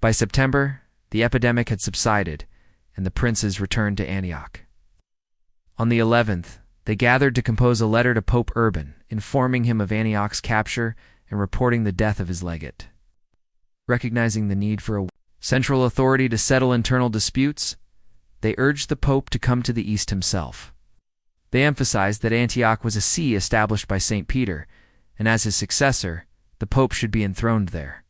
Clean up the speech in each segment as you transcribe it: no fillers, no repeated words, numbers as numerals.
By September, the epidemic had subsided, and the princes returned to Antioch. On the 11th, they gathered to compose a letter to Pope Urban, informing him of Antioch's capture and reporting the death of his legate. Recognizing the need for a central authority to settle internal disputes, they urged the Pope to come to the east himself. They emphasized that Antioch was a see established by St. Peter, and as his successor, the Pope should be enthroned there.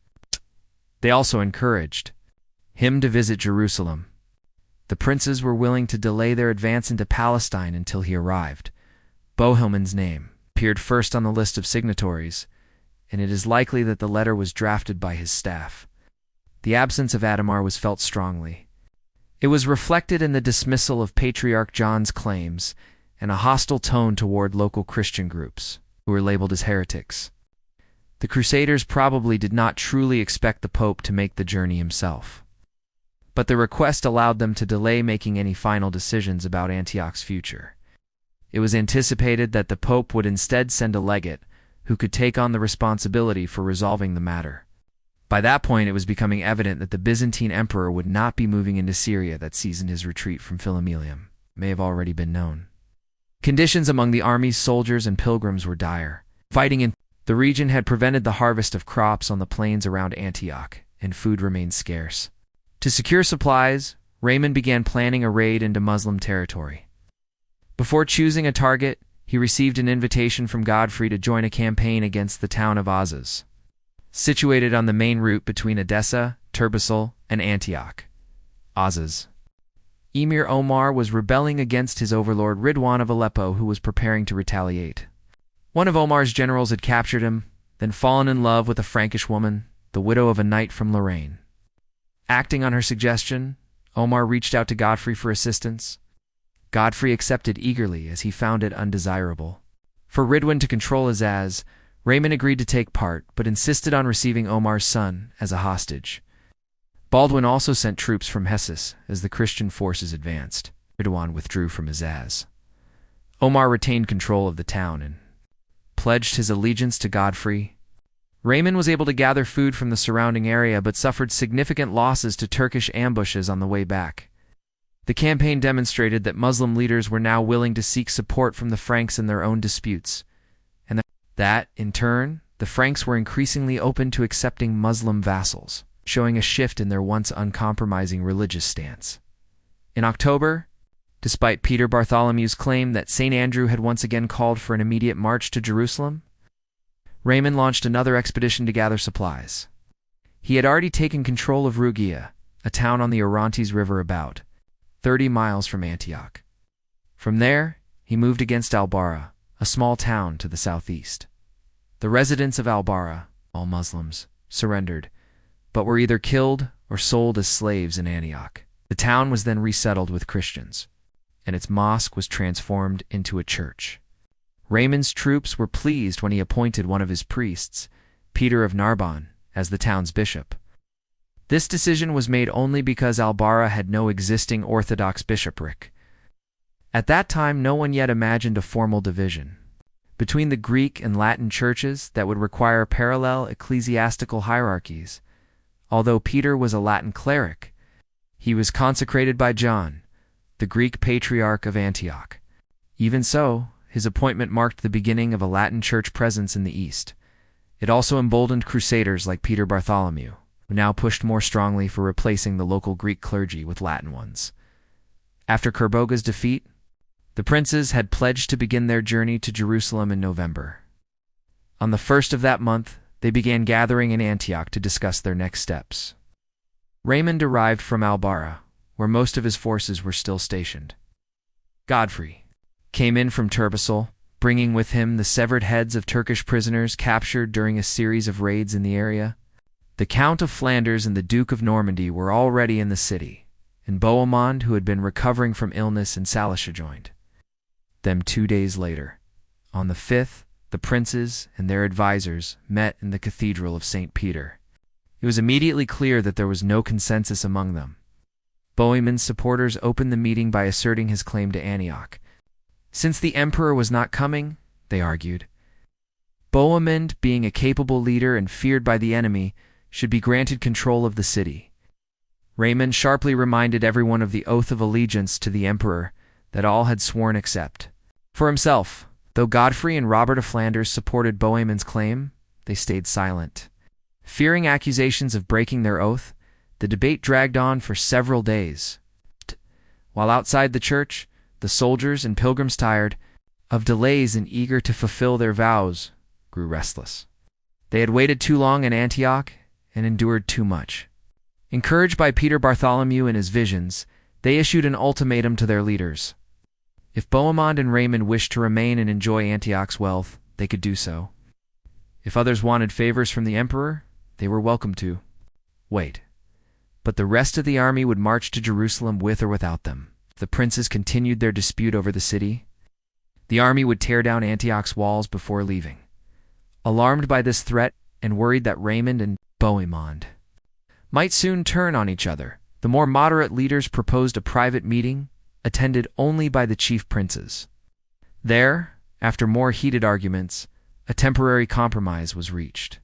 They also encouraged him to visit Jerusalem. The princes were willing to delay their advance into Palestine until he arrived. Bohemond's name appeared first on the list of signatories, and it is likely that the letter was drafted by his staff. The absence of Adhemar was felt strongly. It was reflected in the dismissal of Patriarch John's claims and a hostile tone toward local Christian groups, who were labeled as heretics. The Crusaders probably did not truly expect the Pope to make the journey himself, but the request allowed them to delay making any final decisions about Antioch's future. It was anticipated that the Pope would instead send a legate who could take on the responsibility for resolving the matter. By that point, it was becoming evident that the Byzantine emperor would not be moving into Syria that season. His retreat from Philomelium may have already been known. Conditions among the army's soldiers and pilgrims were dire. Fighting in the region had prevented the harvest of crops on the plains around Antioch, and food remained scarce. To secure supplies, Raymond began planning a raid into Muslim territory. Before choosing a target, he received an invitation from Godfrey to join a campaign against the town of Azaz, situated on the main route between Edessa, Toulouse, and Antioch. Azaz. Emir Omar was rebelling against his overlord Ridwan of Aleppo, who was preparing to retaliate. One of Omar's generals had captured him, then fallen in love with a Frankish woman, the widow of a knight from Lorraine. Acting on her suggestion, Omar reached out to Godfrey for assistance. Godfrey accepted eagerly as he found it undesirable. For Ridwan to control Azaz, Raymond agreed to take part, but insisted on receiving Omar's son as a hostage. Baldwin also sent troops from Hessus as the Christian forces advanced. Ridwan withdrew from Azaz. Omar retained control of the town and pledged his allegiance to Godfrey. Raymond was able to gather food from the surrounding area but suffered significant losses to Turkish ambushes on the way back. The campaign demonstrated that Muslim leaders were now willing to seek support from the Franks in their own disputes, and that, in turn, the Franks were increasingly open to accepting Muslim vassals, showing a shift in their once uncompromising religious stance. In October, despite Peter Bartholomew's claim that St. Andrew had once again called for an immediate march to Jerusalem, Raymond launched another expedition to gather supplies. He had already taken control of Rugia, a town on the Orontes River about 30 miles from Antioch. From there, he moved against Al-Bara, a small town to the southeast. The residents of Al-Bara, all Muslims, surrendered, but were either killed or sold as slaves in Antioch. The town was then resettled with Christians, and its mosque was transformed into a church. Raymond's troops were pleased when he appointed one of his priests, Peter of Narbonne, as the town's bishop. This decision was made only because Al-Bara had no existing Orthodox bishopric. At that time, no one yet imagined a formal division between the Greek and Latin churches that would require parallel ecclesiastical hierarchies. Although Peter was a Latin cleric, he was consecrated by John, the Greek patriarch of Antioch. Even so, his appointment marked the beginning of a Latin church presence in the East. It also emboldened crusaders like Peter Bartholomew, who now pushed more strongly for replacing the local Greek clergy with Latin ones. After Kerboga's defeat, the princes had pledged to begin their journey to Jerusalem in November. On the 1st of that month, they began gathering in Antioch to discuss their next steps. Raymond arrived from Al-Bara, where most of his forces were still stationed. Godfrey came in from Toulouse, bringing with him the severed heads of Turkish prisoners captured during a series of raids in the area. The Count of Flanders and the Duke of Normandy were already in the city, and Bohemond, who had been recovering from illness in Salisha, joined them 2 days later. On the 5th, the princes and their advisors met in the Cathedral of St. Peter. It was immediately clear that there was no consensus among them. Bohemond's supporters opened the meeting by asserting his claim to Antioch. Since the emperor was not coming, they argued, Bohemond, being a capable leader and feared by the enemy, should be granted control of the city. Raymond sharply reminded everyone of the oath of allegiance to the emperor that all had sworn except for himself. Though Godfrey and Robert of Flanders supported Bohemond's claim, they stayed silent. Fearing accusations of breaking their oath, the debate dragged on for several days. While outside the church, the soldiers and pilgrims, tired of delays and eager to fulfill their vows, grew restless. They had waited too long in Antioch and endured too much. Encouraged by Peter Bartholomew and his visions, they issued an ultimatum to their leaders. If Bohemond and Raymond wished to remain and enjoy Antioch's wealth, they could do so. If others wanted favors from the emperor, they were welcome to wait. But the rest of the army would march to Jerusalem with or without them. If the princes continued their dispute over the city, the army would tear down Antioch's walls before leaving. Alarmed by this threat and worried that Raymond and Bohemond might soon turn on each other, the more moderate leaders proposed a private meeting, attended only by the chief princes. There, after more heated arguments, a temporary compromise was reached.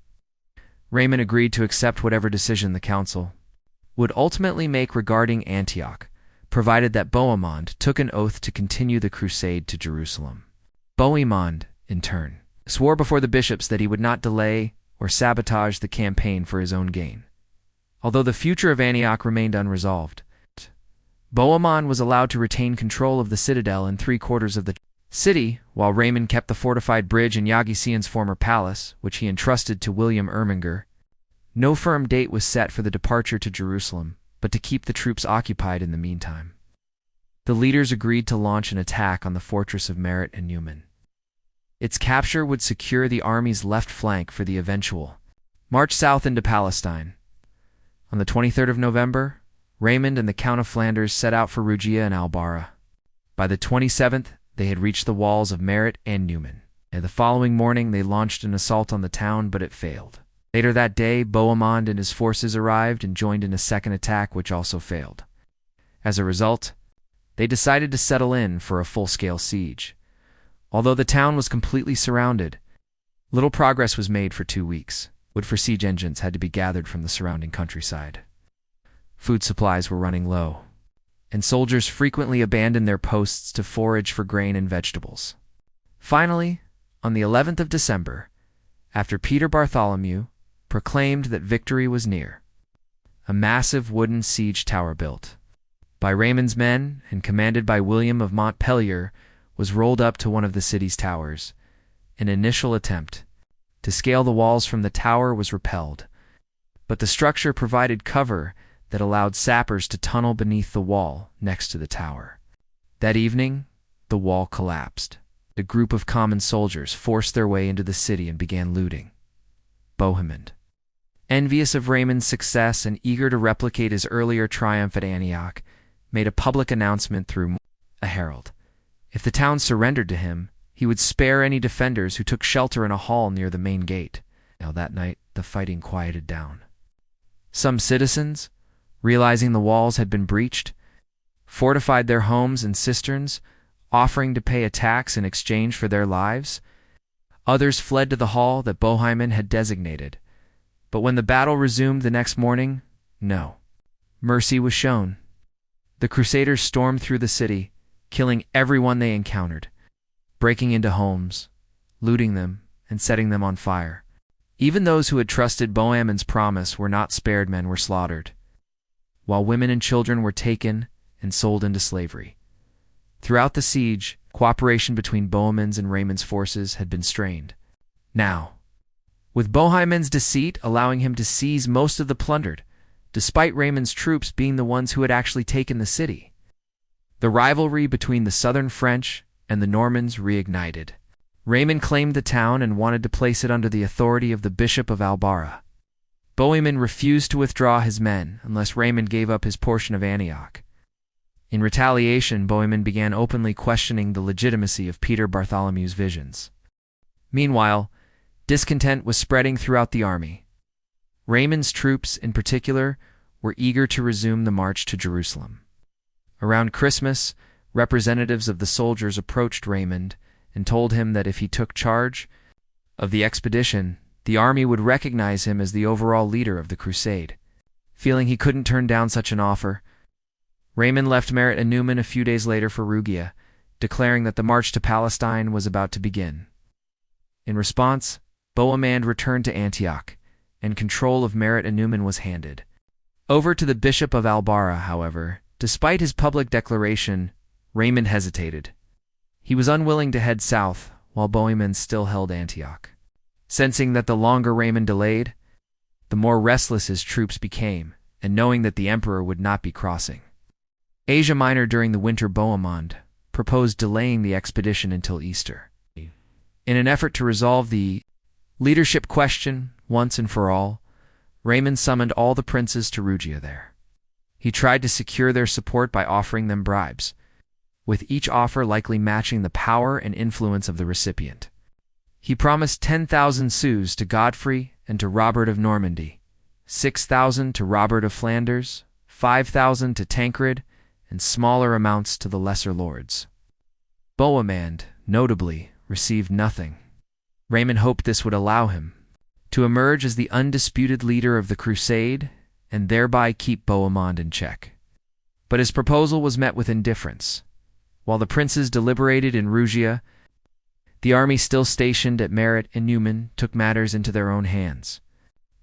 Raymond agreed to accept whatever decision the council would ultimately make regarding Antioch, provided that Bohemond took an oath to continue the crusade to Jerusalem. Bohemond, in turn, swore before the bishops that he would not delay or sabotage the campaign for his own gain. Although the future of Antioch remained unresolved, Bohemond was allowed to retain control of the citadel and 3/4 of the city, while Raymond kept the fortified bridge in Yagician's former palace, which he entrusted to William Erminger. No firm date was set for the departure to Jerusalem, but to keep the troops occupied in the meantime. The leaders agreed to launch an attack on the fortress of an-Numan. Its capture would secure the army's left flank for the eventual march south into Palestine. On the 23rd of November, Raymond and the Count of Flanders set out for Rugia and Albara. By the 27th, they had reached the walls of an-Numan. The following morning, they launched an assault on the town, but it failed. Later that day, Bohemond and his forces arrived and joined in a second attack, which also failed. As a result, they decided to settle in for a full-scale siege. Although the town was completely surrounded, little progress was made for 2 weeks. Wood for siege engines had to be gathered from the surrounding countryside. Food supplies were running low, and soldiers frequently abandoned their posts to forage for grain and vegetables. Finally, on the 11th of December, after Peter Bartholomew proclaimed that victory was near, a massive wooden siege tower built by Raymond's men and commanded by William of Montpellier was rolled up to one of the city's towers. An initial attempt to scale the walls from the tower was repelled, but the structure provided cover that allowed sappers to tunnel beneath the wall next to the tower. That evening, the wall collapsed. A group of common soldiers forced their way into the city and began looting. Bohemond, envious of Raymond's success and eager to replicate his earlier triumph at Antioch, made a public announcement through a herald. If the town surrendered to him, he would spare any defenders who took shelter in a hall near the main gate. Now that night, the fighting quieted down. Some citizens, realizing the walls had been breached, fortified their homes and cisterns, offering to pay a tax in exchange for their lives. Others fled to the hall that Bohemond had designated. But when the battle resumed the next morning, no mercy was shown. The Crusaders stormed through the city, killing everyone they encountered, breaking into homes, looting them, and setting them on fire. Even those who had trusted Bohemond's promise were not spared. Men were slaughtered, while women and children were taken and sold into slavery. Throughout the siege, cooperation between Bohemond's and Raymond's forces had been strained. Now, with Bohemond's deceit allowing him to seize most of the plundered, despite Raymond's troops being the ones who had actually taken the city, the rivalry between the southern French and the Normans reignited. Raymond claimed the town and wanted to place it under the authority of the Bishop of Albara. Bohemond refused to withdraw his men unless Raymond gave up his portion of Antioch. In retaliation, Bohemond began openly questioning the legitimacy of Peter Bartholomew's visions. Meanwhile, discontent was spreading throughout the army. Raymond's troops, in particular, were eager to resume the march to Jerusalem. Around Christmas, representatives of the soldiers approached Raymond and told him that if he took charge of the expedition, the army would recognize him as the overall leader of the crusade. Feeling he couldn't turn down such an offer, Raymond left an-Numan a few days later for Rugia, declaring that the march to Palestine was about to begin. In response, Bohemond returned to Antioch, and control of an-Numan was handed over to the Bishop of Albarra. However, despite his public declaration, Raymond hesitated. He was unwilling to head south, while Bohemond still held Antioch. Sensing that the longer Raymond delayed, the more restless his troops became, and knowing that the emperor would not be crossing Asia Minor during the winter, Bohemond proposed delaying the expedition until Easter. In an effort to resolve the leadership question once and for all, Raymond summoned all the princes to Rugia there. He tried to secure their support by offering them bribes, with each offer likely matching the power and influence of the recipient. He promised 10,000 sous to Godfrey and to Robert of Normandy, 6,000 to Robert of Flanders, 5,000 to Tancred, and smaller amounts to the lesser lords. Bohemond, notably, received nothing. Raymond hoped this would allow him to emerge as the undisputed leader of the crusade and thereby keep Bohemond in check. But his proposal was met with indifference. While the princes deliberated in Rugia, the army still stationed at an-Numan took matters into their own hands.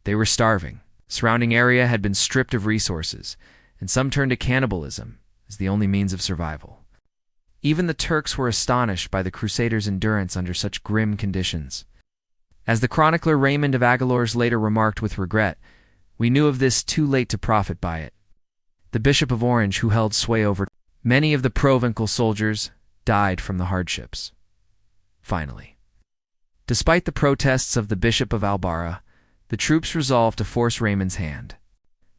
They were starving. The surrounding area had been stripped of resources, and some turned to cannibalism as the only means of survival. Even the Turks were astonished by the Crusaders' endurance under such grim conditions. As the chronicler Raymond of Aguilar's later remarked with regret, "We knew of this too late to profit by it." The Bishop of Orange, who held sway over many of the provincial soldiers, died from the hardships. Finally, despite the protests of the Bishop of Albarra, the troops resolved to force Raymond's hand.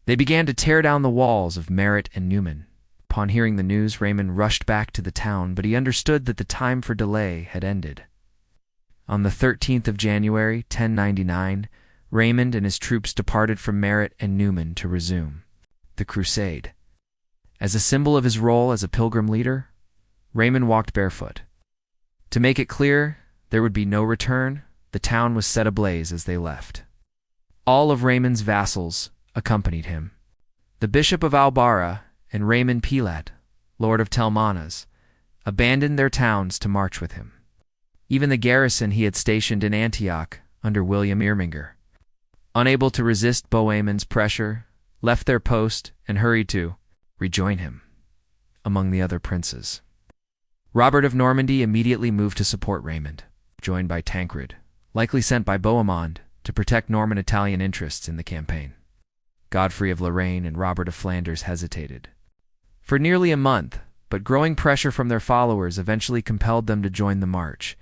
They began to tear down the walls of an-Numan. Upon hearing the news, Raymond rushed back to the town, but he understood that the time for delay had ended. On the 13th of January, 1099, Raymond and his troops departed from an-Numan to resume the crusade. As a symbol of his role as a pilgrim leader, Raymond walked barefoot. To make it clear there would be no return, the town was set ablaze as they left. All of Raymond's vassals accompanied him. The Bishop of Albarra and Raymond Pilat, Lord of Telmanas, abandoned their towns to march with him. Even the garrison he had stationed in Antioch under William Irminger, unable to resist Bohemond's pressure, left their post and hurried to rejoin him among the other princes. Robert of Normandy immediately moved to support Raymond, joined by Tancred, likely sent by Bohemond to protect Norman Italian interests in the campaign. Godfrey of Lorraine and Robert of Flanders hesitated for nearly a month, but growing pressure from their followers eventually compelled them to join the march.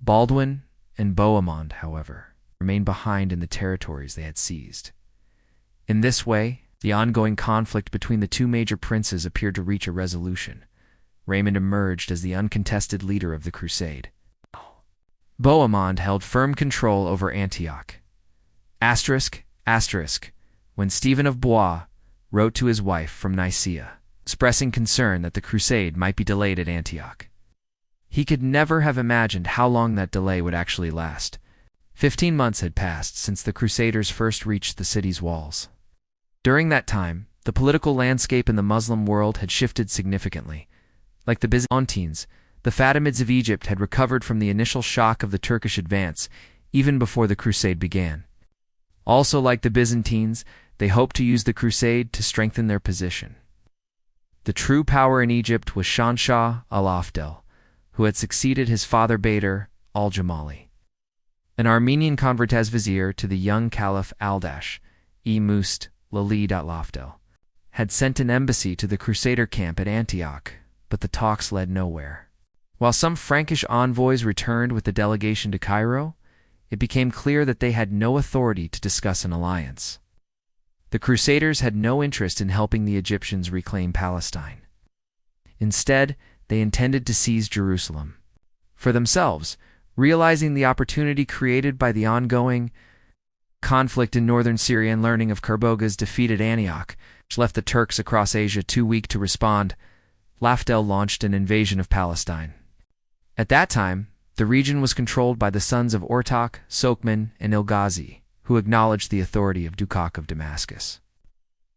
Baldwin and Bohemond, however, remained behind in the territories they had seized. In this way, the ongoing conflict between the two major princes appeared to reach a resolution. Raymond emerged as the uncontested leader of the crusade. Bohemond held firm control over Antioch. When Stephen of Blois wrote to his wife from Nicaea, expressing concern that the crusade might be delayed at Antioch. He could never have imagined how long that delay would actually last. 15 months had passed since the Crusaders first reached the city's walls. During that time, the political landscape in the Muslim world had shifted significantly. Like the Byzantines, the Fatimids of Egypt had recovered from the initial shock of the Turkish advance, even before the crusade began. Also like the Byzantines, they hoped to use the crusade to strengthen their position. The true power in Egypt was Shahnshah al-Afdal, who had succeeded his father Bader al-Jamali, an Armenian convertes vizier to the young Caliph Must Lalid al-Afdal, had sent an embassy to the Crusader camp at Antioch, but the talks led nowhere. While some Frankish envoys returned with the delegation to Cairo, it became clear that they had no authority to discuss an alliance. The Crusaders had no interest in helping the Egyptians reclaim Palestine. Instead, they intended to seize Jerusalem for themselves, realizing the opportunity created by the ongoing conflict in northern Syria and learning of Carboga's defeat at Antioch, which left the Turks across Asia too weak to respond. Lafdel launched an invasion of Palestine. At that time, the region was controlled by the sons of Ortok, Sokman, and Ilghazi, who acknowledged the authority of Dukak of Damascus.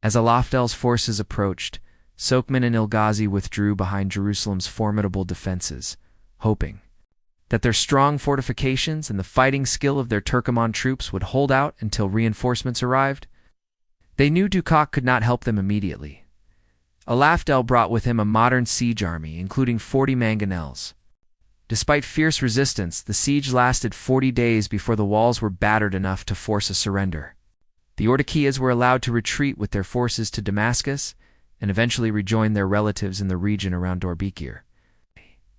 As Alafdel's forces approached, Sokhman and Ilghazi withdrew behind Jerusalem's formidable defenses, hoping that their strong fortifications and the fighting skill of their Turkoman troops would hold out until reinforcements arrived. They knew Dukak could not help them immediately. Alafdel brought with him a modern siege army, including 40 mangonels. Despite fierce resistance, the siege lasted 40 days before the walls were battered enough to force a surrender. The Ordokiyas were allowed to retreat with their forces to Damascus and eventually rejoin their relatives in the region around Diyarbakir.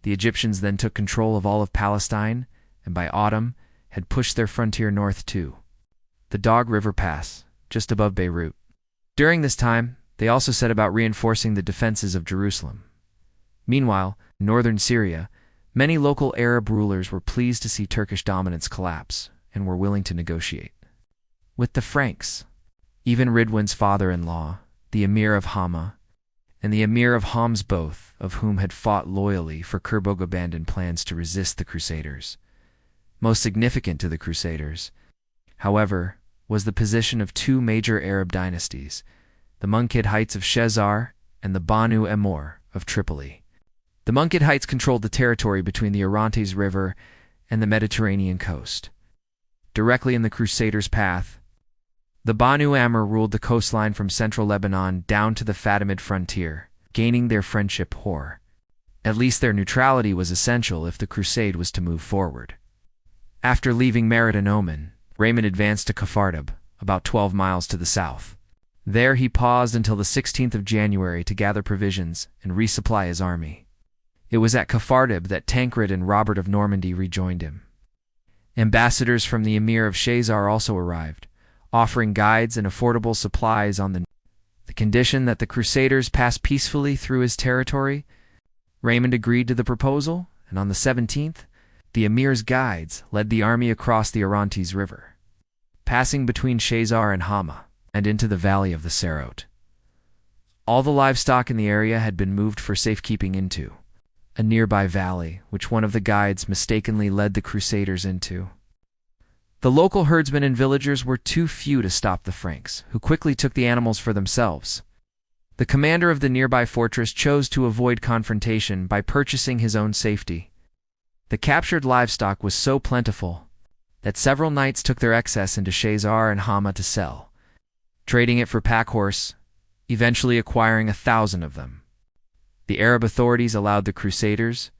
The Egyptians then took control of all of Palestine and by autumn had pushed their frontier north to the Dog River Pass, just above Beirut. During this time, they also set about reinforcing the defenses of Jerusalem. Meanwhile, in northern Syria, many local Arab rulers were pleased to see Turkish dominance collapse and were willing to negotiate with the Franks. Even Ridwan's father-in-law, the emir of Hama, and the emir of Homs, both of whom had fought loyally for Kirboug, abandoned plans to resist the Crusaders. Most significant to the Crusaders, however, was the position of two major Arab dynasties, the Munkidites of Shezar and the Banu Emor of Tripoli. The Munkidites controlled the territory between the Orontes River and the Mediterranean coast. Directly in the Crusaders' path, the Banu Emor ruled the coastline from central Lebanon down to the Fatimid frontier, gaining their friendship or at least their neutrality was essential if the crusade was to move forward. After leaving Merid and Oman, Raymond advanced to Kafardab, about 12 miles to the south. There he paused until the 16th of January to gather provisions and resupply his army. It was at Kafardab that Tancred and Robert of Normandy rejoined him. Ambassadors from the emir of Shezar also arrived, offering guides and affordable supplies on the condition that the Crusaders pass peacefully through his territory. Raymond agreed to the proposal, and on the 17th, the emir's guides led the army across the Orontes River, passing between Shezar and Hama, and into the valley of the Serot. All the livestock in the area had been moved for safekeeping into a nearby valley, which one of the guides mistakenly led the Crusaders into. The local herdsmen and villagers were too few to stop the Franks, who quickly took the animals for themselves. The commander of the nearby fortress chose to avoid confrontation by purchasing his own safety. The captured livestock was so plentiful that several knights took their excess into Shezar and Hama to sell, trading it for packhorse, eventually acquiring 1,000 of them. The Arab authorities allowed the Crusaders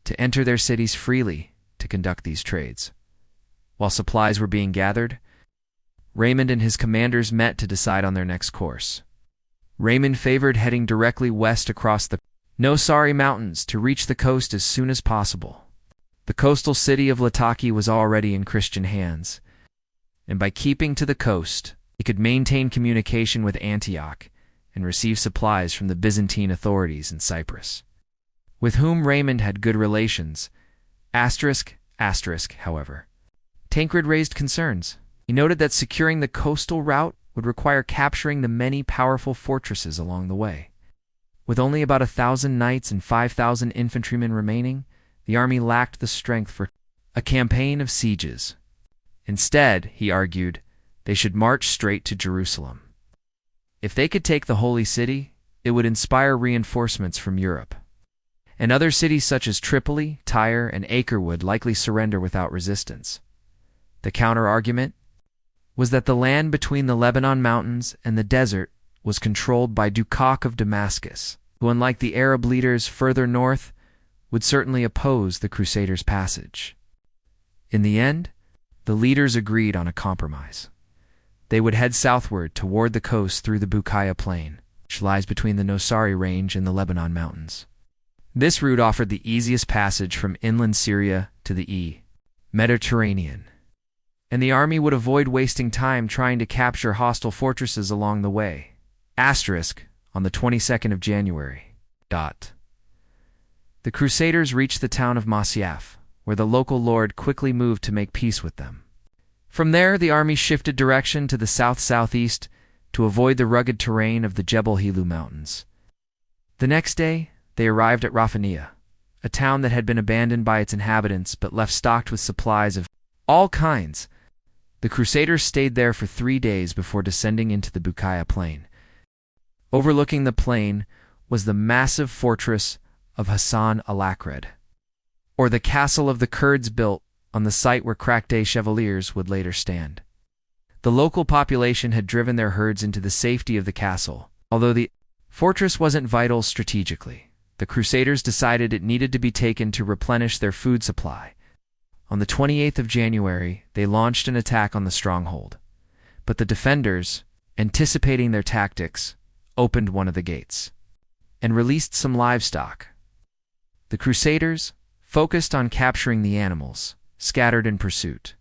to enter their cities freely to conduct these trades. While supplies were being gathered, Raymond and his commanders met to decide on their next course. Raymond favored heading directly west across the Nosari Mountains to reach the coast as soon as possible. The coastal city of Lataki was already in Christian hands, and by keeping to the coast, he could maintain communication with Antioch and receive supplies from the Byzantine authorities in Cyprus, with whom Raymond had good relations. However, Tancred raised concerns. He noted that securing the coastal route would require capturing the many powerful fortresses along the way. With only about 1,000 knights and 5,000 infantrymen remaining, the army lacked the strength for a campaign of sieges. Instead, he argued, they should march straight to Jerusalem. If they could take the Holy City, it would inspire reinforcements from Europe. And other cities such as Tripoli, Tyre, and Acre would likely surrender without resistance. The counter-argument was that the land between the Lebanon mountains and the desert was controlled by Dukak of Damascus, who, unlike the Arab leaders further north, would certainly oppose the Crusaders' passage. In the end, the leaders agreed on a compromise. They would head southward toward the coast through the Bukaya Plain, which lies between the Nosari Range and the Lebanon Mountains. This route offered the easiest passage from inland Syria to the Mediterranean, and the army would avoid wasting time trying to capture hostile fortresses along the way. On the 22nd of January. The Crusaders reached the town of Masyaf, where the local lord quickly moved to make peace with them. From there, the army shifted direction to the south-southeast to avoid the rugged terrain of the Jebel Hilu Mountains. The next day, they arrived at Rafania, a town that had been abandoned by its inhabitants but left stocked with supplies of all kinds. The Crusaders stayed there for 3 days before descending into the Bukaya Plain, Overlooking the plain was the massive fortress of Hassan al-Akred, or the castle of the Kurds built on the site where crack-day chevaliers would later stand. The local population had driven their herds into the safety of the castle. Although the fortress wasn't vital strategically, the Crusaders decided it needed to be taken to replenish their food supply. On the 28th of January, they launched an attack on the stronghold, but the defenders, anticipating their tactics, opened one of the gates and released some livestock. The Crusaders, focused on capturing the animals, scattered in pursuit.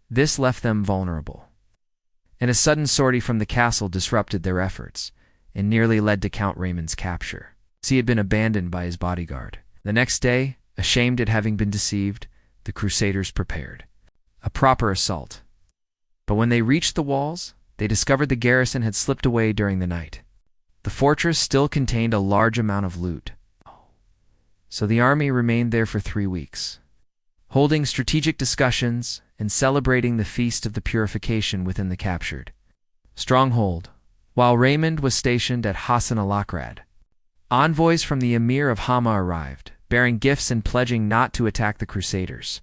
This left them vulnerable, and a sudden sortie from the castle disrupted their efforts and nearly led to Count Raymond's capture. He had been abandoned by his bodyguard. The next day, ashamed at having been deceived, the Crusaders prepared a proper assault. But when they reached the walls, they discovered the garrison had slipped away during the night. The fortress still contained a large amount of loot, so the army remained there for 3 weeks, holding strategic discussions and celebrating the feast of the purification within the captured stronghold. While Raymond was stationed at Hassan al-Akred, envoys from the emir of Hama arrived, bearing gifts and pledging not to attack the Crusaders.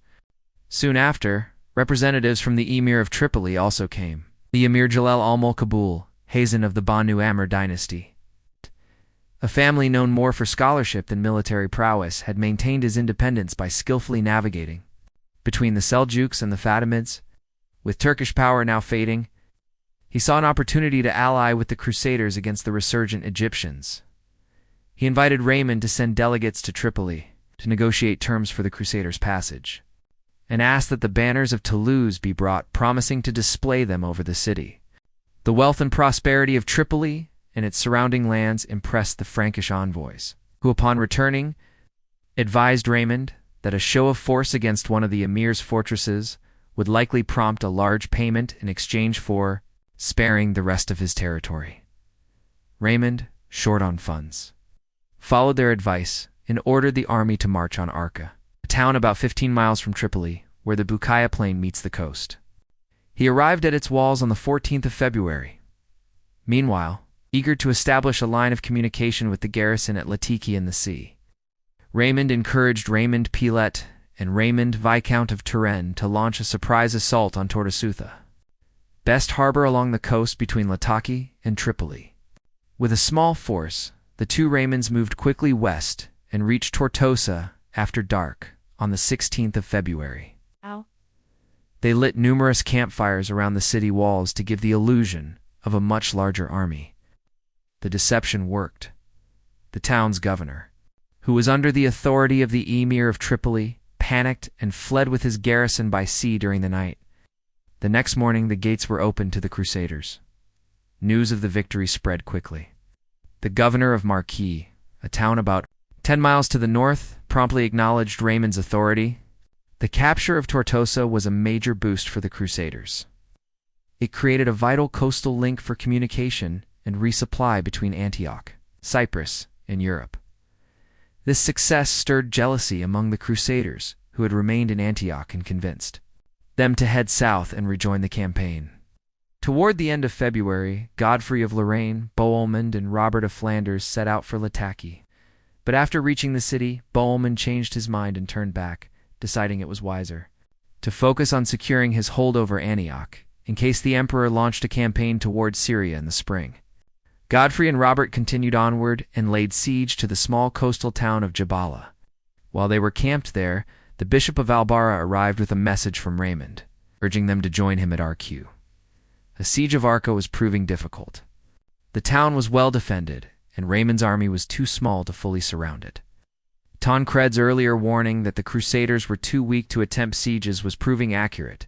Soon after, representatives from the emir of Tripoli also came. The emir Jalal al-Mulk Hazan of the Banu Amr dynasty, a family known more for scholarship than military prowess, had maintained his independence by skillfully navigating between the Seljuks and the Fatimids. With Turkish power now fading, he saw an opportunity to ally with the Crusaders against the resurgent Egyptians. He invited Raymond to send delegates to Tripoli to negotiate terms for the Crusaders' passage, and asked that the banners of Toulouse be brought, promising to display them over the city. The wealth and prosperity of Tripoli and its surrounding lands impressed the Frankish envoys, who, upon returning, advised Raymond that a show of force against one of the emir's fortresses would likely prompt a large payment in exchange for sparing the rest of his territory. Raymond, short on funds, followed their advice and ordered the army to march on Arka, a town about 15 miles from Tripoli, where the Bukaya plain meets the coast. He arrived at its walls on the 14th of February. Meanwhile, eager to establish a line of communication with the garrison at Latiki in the sea, Raymond encouraged Raymond Pilet and Raymond Viscount of Turenne to launch a surprise assault on Tortosuta, best harbor along the coast between Lataki and Tripoli. With a small force, the two Raymonds moved quickly west and reached Tortosa after dark on the 16th of February. They lit numerous campfires around the city walls to give the illusion of a much larger army. The deception worked. The town's governor, who was under the authority of the emir of Tripoli, panicked and fled with his garrison by sea during the night. The next morning, the gates were opened to the Crusaders. News of the victory spread quickly. The governor of Marquis, a town about 10 miles to the north, promptly acknowledged Raymond's authority. The capture of Tortosa was a major boost for the Crusaders. It created a vital coastal link for communication and resupply between Antioch, Cyprus, and Europe. This success stirred jealousy among the Crusaders, who had remained in Antioch and convinced them to head south and rejoin the campaign. Toward the end of February, Godfrey of Lorraine, Bohemond, and Robert of Flanders set out for Lataki. But after reaching the city, Bohemond changed his mind and turned back, deciding it was wiser to focus on securing his hold over Antioch, in case the emperor launched a campaign toward Syria in the spring. Godfrey and Robert continued onward and laid siege to the small coastal town of Jabala. While they were camped there, the Bishop of Albara arrived with a message from Raymond, urging them to join him at Arku. The siege of Arka was proving difficult. The town was well defended, and Raymond's army was too small to fully surround it. Tancred's earlier warning that the Crusaders were too weak to attempt sieges was proving accurate.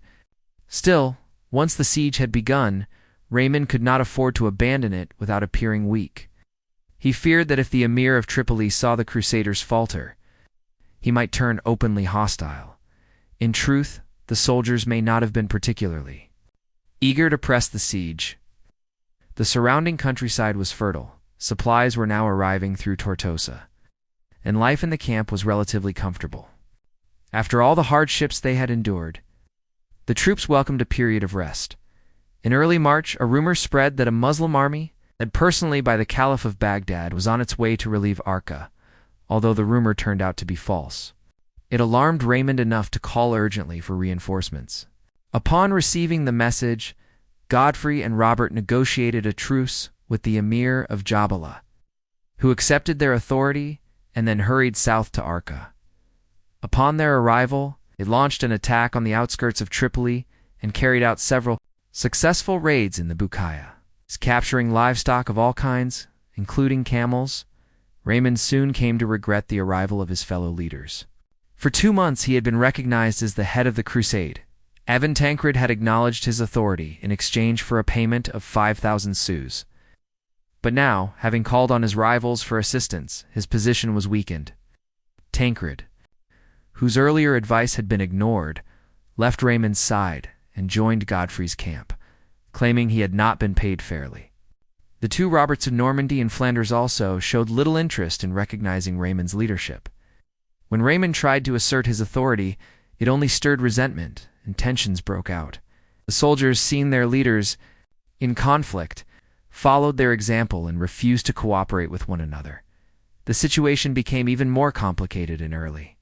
Still, once the siege had begun, Raymond could not afford to abandon it without appearing weak. He feared that if the emir of Tripoli saw the Crusaders falter, he might turn openly hostile. In truth, the soldiers may not have been particularly eager to press the siege. The surrounding countryside was fertile, supplies were now arriving through Tortosa, and life in the camp was relatively comfortable. After all the hardships they had endured, the troops welcomed a period of rest. In early March, a rumor spread that a Muslim army led personally by the Caliph of Baghdad, was on its way to relieve Arca, although the rumor turned out to be false. It alarmed Raymond enough to call urgently for reinforcements. Upon receiving the message, Godfrey and Robert negotiated a truce with the emir of Jabala, who accepted their authority and then hurried south to Arca. Upon their arrival, they launched an attack on the outskirts of Tripoli and carried out several successful raids in the Bukaya. Capturing livestock of all kinds, including camels, Raymond soon came to regret the arrival of his fellow leaders. For 2 months he had been recognized as the head of the crusade. Evan Tancred had acknowledged his authority in exchange for a payment of 5,000 sous. But now, having called on his rivals for assistance, his position was weakened. Tancred, whose earlier advice had been ignored, left Raymond's side and joined Godfrey's camp, claiming he had not been paid fairly. The two Roberts of Normandy and Flanders also showed little interest in recognizing Raymond's leadership. When Raymond tried to assert his authority, it only stirred resentment, and tensions broke out. The soldiers, seeing their leaders in conflict, followed their example and refused to cooperate with one another. The situation became even more complicated in early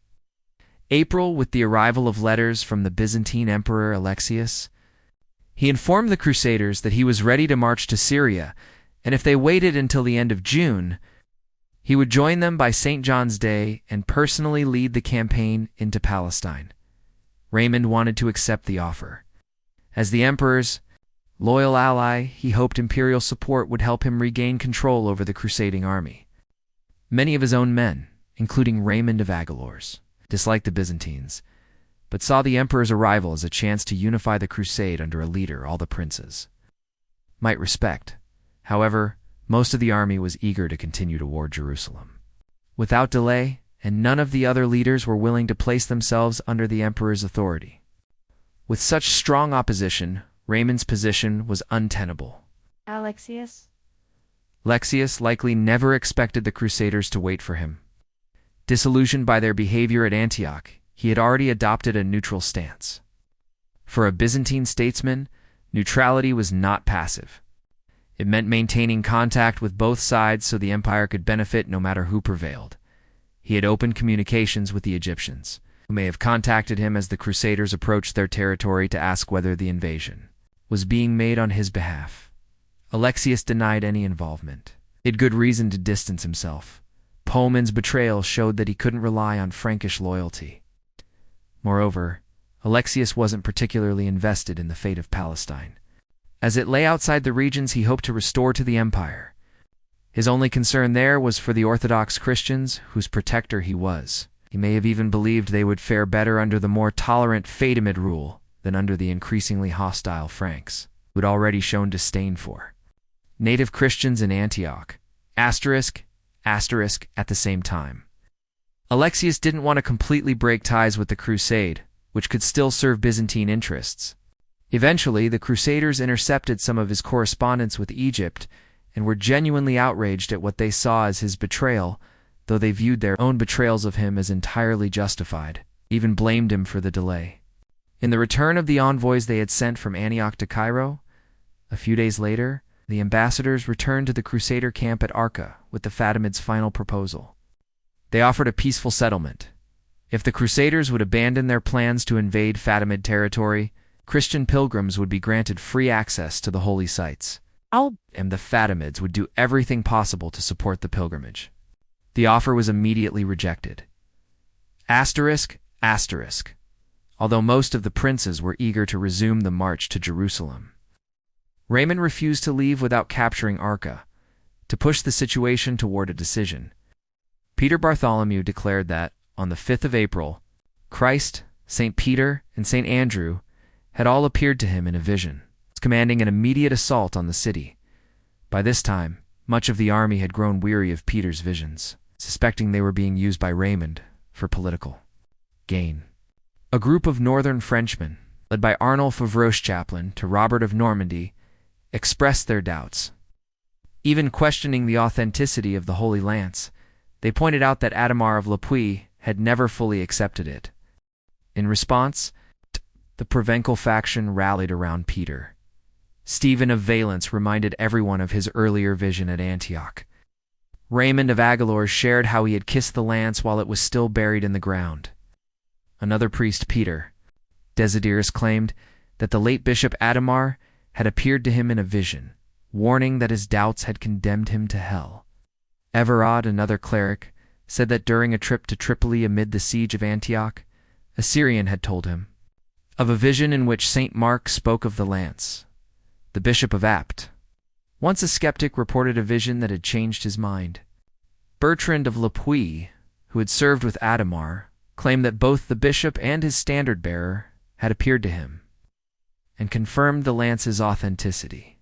April with the arrival of letters from the Byzantine Emperor Alexius. He informed the Crusaders that he was ready to march to Syria, and if they waited until the end of June, he would join them by St. John's Day and personally lead the campaign into Palestine. Raymond wanted to accept the offer. As the emperor's loyal ally, he hoped imperial support would help him regain control over the crusading army. Many of his own men, including Raymond of Aguilars, disliked the Byzantines, but saw the emperor's arrival as a chance to unify the crusade under a leader all the princes might respect. However, most of the army was eager to continue toward Jerusalem. Without delay, and none of the other leaders were willing to place themselves under the emperor's authority. With such strong opposition, Raymond's position was untenable. Alexius likely never expected the Crusaders to wait for him. Disillusioned by their behavior at Antioch, he had already adopted a neutral stance. For a Byzantine statesman, neutrality was not passive. It meant maintaining contact with both sides so the empire could benefit no matter who prevailed. He had opened communications with the Egyptians, who may have contacted him as the Crusaders approached their territory to ask whether the invasion was being made on his behalf. Alexius denied any involvement. He had good reason to distance himself. Bohemond's betrayal showed that he couldn't rely on Frankish loyalty. Moreover, Alexius wasn't particularly invested in the fate of Palestine, as it lay outside the regions he hoped to restore to the empire. His only concern there was for the Orthodox Christians, whose protector he was. He may have even believed they would fare better under the more tolerant Fatimid rule than under the increasingly hostile Franks, who had already shown disdain for native Christians in Antioch. Asterisk at the same time. Alexius didn't want to completely break ties with the crusade, which could still serve Byzantine interests. Eventually, the Crusaders intercepted some of his correspondence with Egypt and were genuinely outraged at what they saw as his betrayal, though they viewed their own betrayals of him as entirely justified, even blamed him for the delay. In the return of the envoys they had sent from Antioch to Cairo, a few days later, the ambassadors returned to the Crusader camp at Arca with the Fatimids' final proposal. They offered a peaceful settlement. If the Crusaders would abandon their plans to invade Fatimid territory, Christian pilgrims would be granted free access to the holy sites, and the Fatimids would do everything possible to support the pilgrimage. The offer was immediately rejected. Although most of the princes were eager to resume the march to Jerusalem. Raymond refused to leave without capturing Arca, to push the situation toward a decision. Peter Bartholomew declared that, on the 5th of April, Christ, St. Peter, and St. Andrew had all appeared to him in a vision, commanding an immediate assault on the city. By this time, much of the army had grown weary of Peter's visions, suspecting they were being used by Raymond for political gain. A group of northern Frenchmen, led by Arnulf of Rochechaplin to Robert of Normandy, expressed their doubts. Even questioning the authenticity of the Holy Lance, they pointed out that Adhemar of Lepuy had never fully accepted it. In response, the Provencal faction rallied around Peter. Stephen of Valence reminded everyone of his earlier vision at Antioch. Raymond of Aguilar shared how he had kissed the lance while it was still buried in the ground. Another priest, Peter, Desiderius, claimed that the late Bishop Adhemar had appeared to him in a vision, warning that his doubts had condemned him to hell. Everard, another cleric, said that during a trip to Tripoli amid the siege of Antioch, a Syrian had told him of a vision in which St. Mark spoke of the lance. The Bishop of Apt, once a skeptic, reported a vision that had changed his mind. Bertrand of Lepuy, who had served with Adhemar, claimed that both the bishop and his standard-bearer had appeared to him and confirmed the lance's authenticity.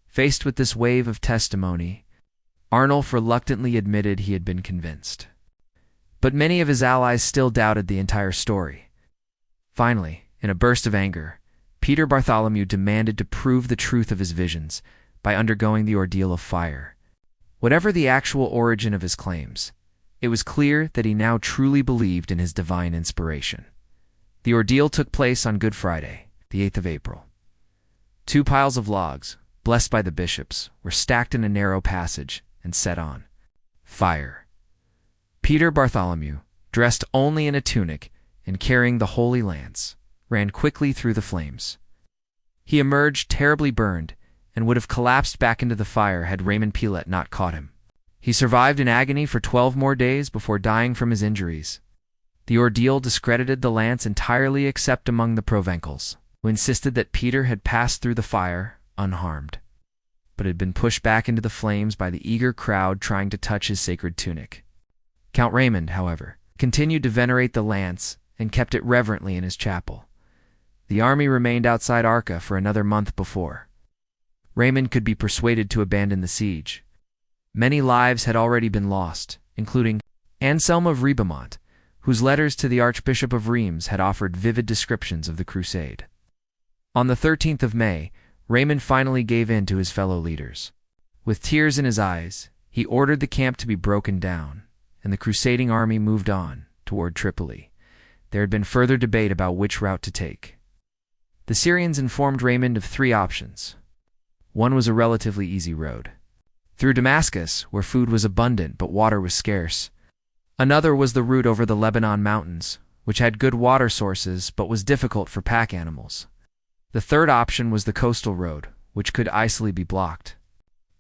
Faced with this wave of testimony, Arnulf reluctantly admitted he had been convinced. But many of his allies still doubted the entire story. Finally, in a burst of anger, Peter Bartholomew demanded to prove the truth of his visions by undergoing the ordeal of fire. Whatever the actual origin of his claims, it was clear that he now truly believed in his divine inspiration. The ordeal took place on Good Friday, the 8th of April. 2 piles of logs, blessed by the bishops, were stacked in a narrow passage and set on fire. Peter Bartholomew, dressed only in a tunic and carrying the holy lance, ran quickly through the flames. He emerged terribly burned and would have collapsed back into the fire had Raymond Pilet not caught him. He survived in agony for 12 more days before dying from his injuries. The ordeal discredited the lance entirely except among the Provencals, who insisted that Peter had passed through the fire unharmed, but had been pushed back into the flames by the eager crowd trying to touch his sacred tunic. Count Raymond, however, continued to venerate the lance and kept it reverently in his chapel. The army remained outside Arca for another month before Raymond could be persuaded to abandon the siege. Many lives had already been lost, including Anselm of Ribaumont, whose letters to the Archbishop of Reims had offered vivid descriptions of the crusade. On the 13th of May, Raymond finally gave in to his fellow leaders. With tears in his eyes, he ordered the camp to be broken down, and the crusading army moved on toward Tripoli. There had been further debate about which route to take. The Syrians informed Raymond of 3 options. One was a relatively easy road through Damascus, where food was abundant but water was scarce. Another was the route over the Lebanon mountains, which had good water sources but was difficult for pack animals. The third option was the coastal road, which could easily be blocked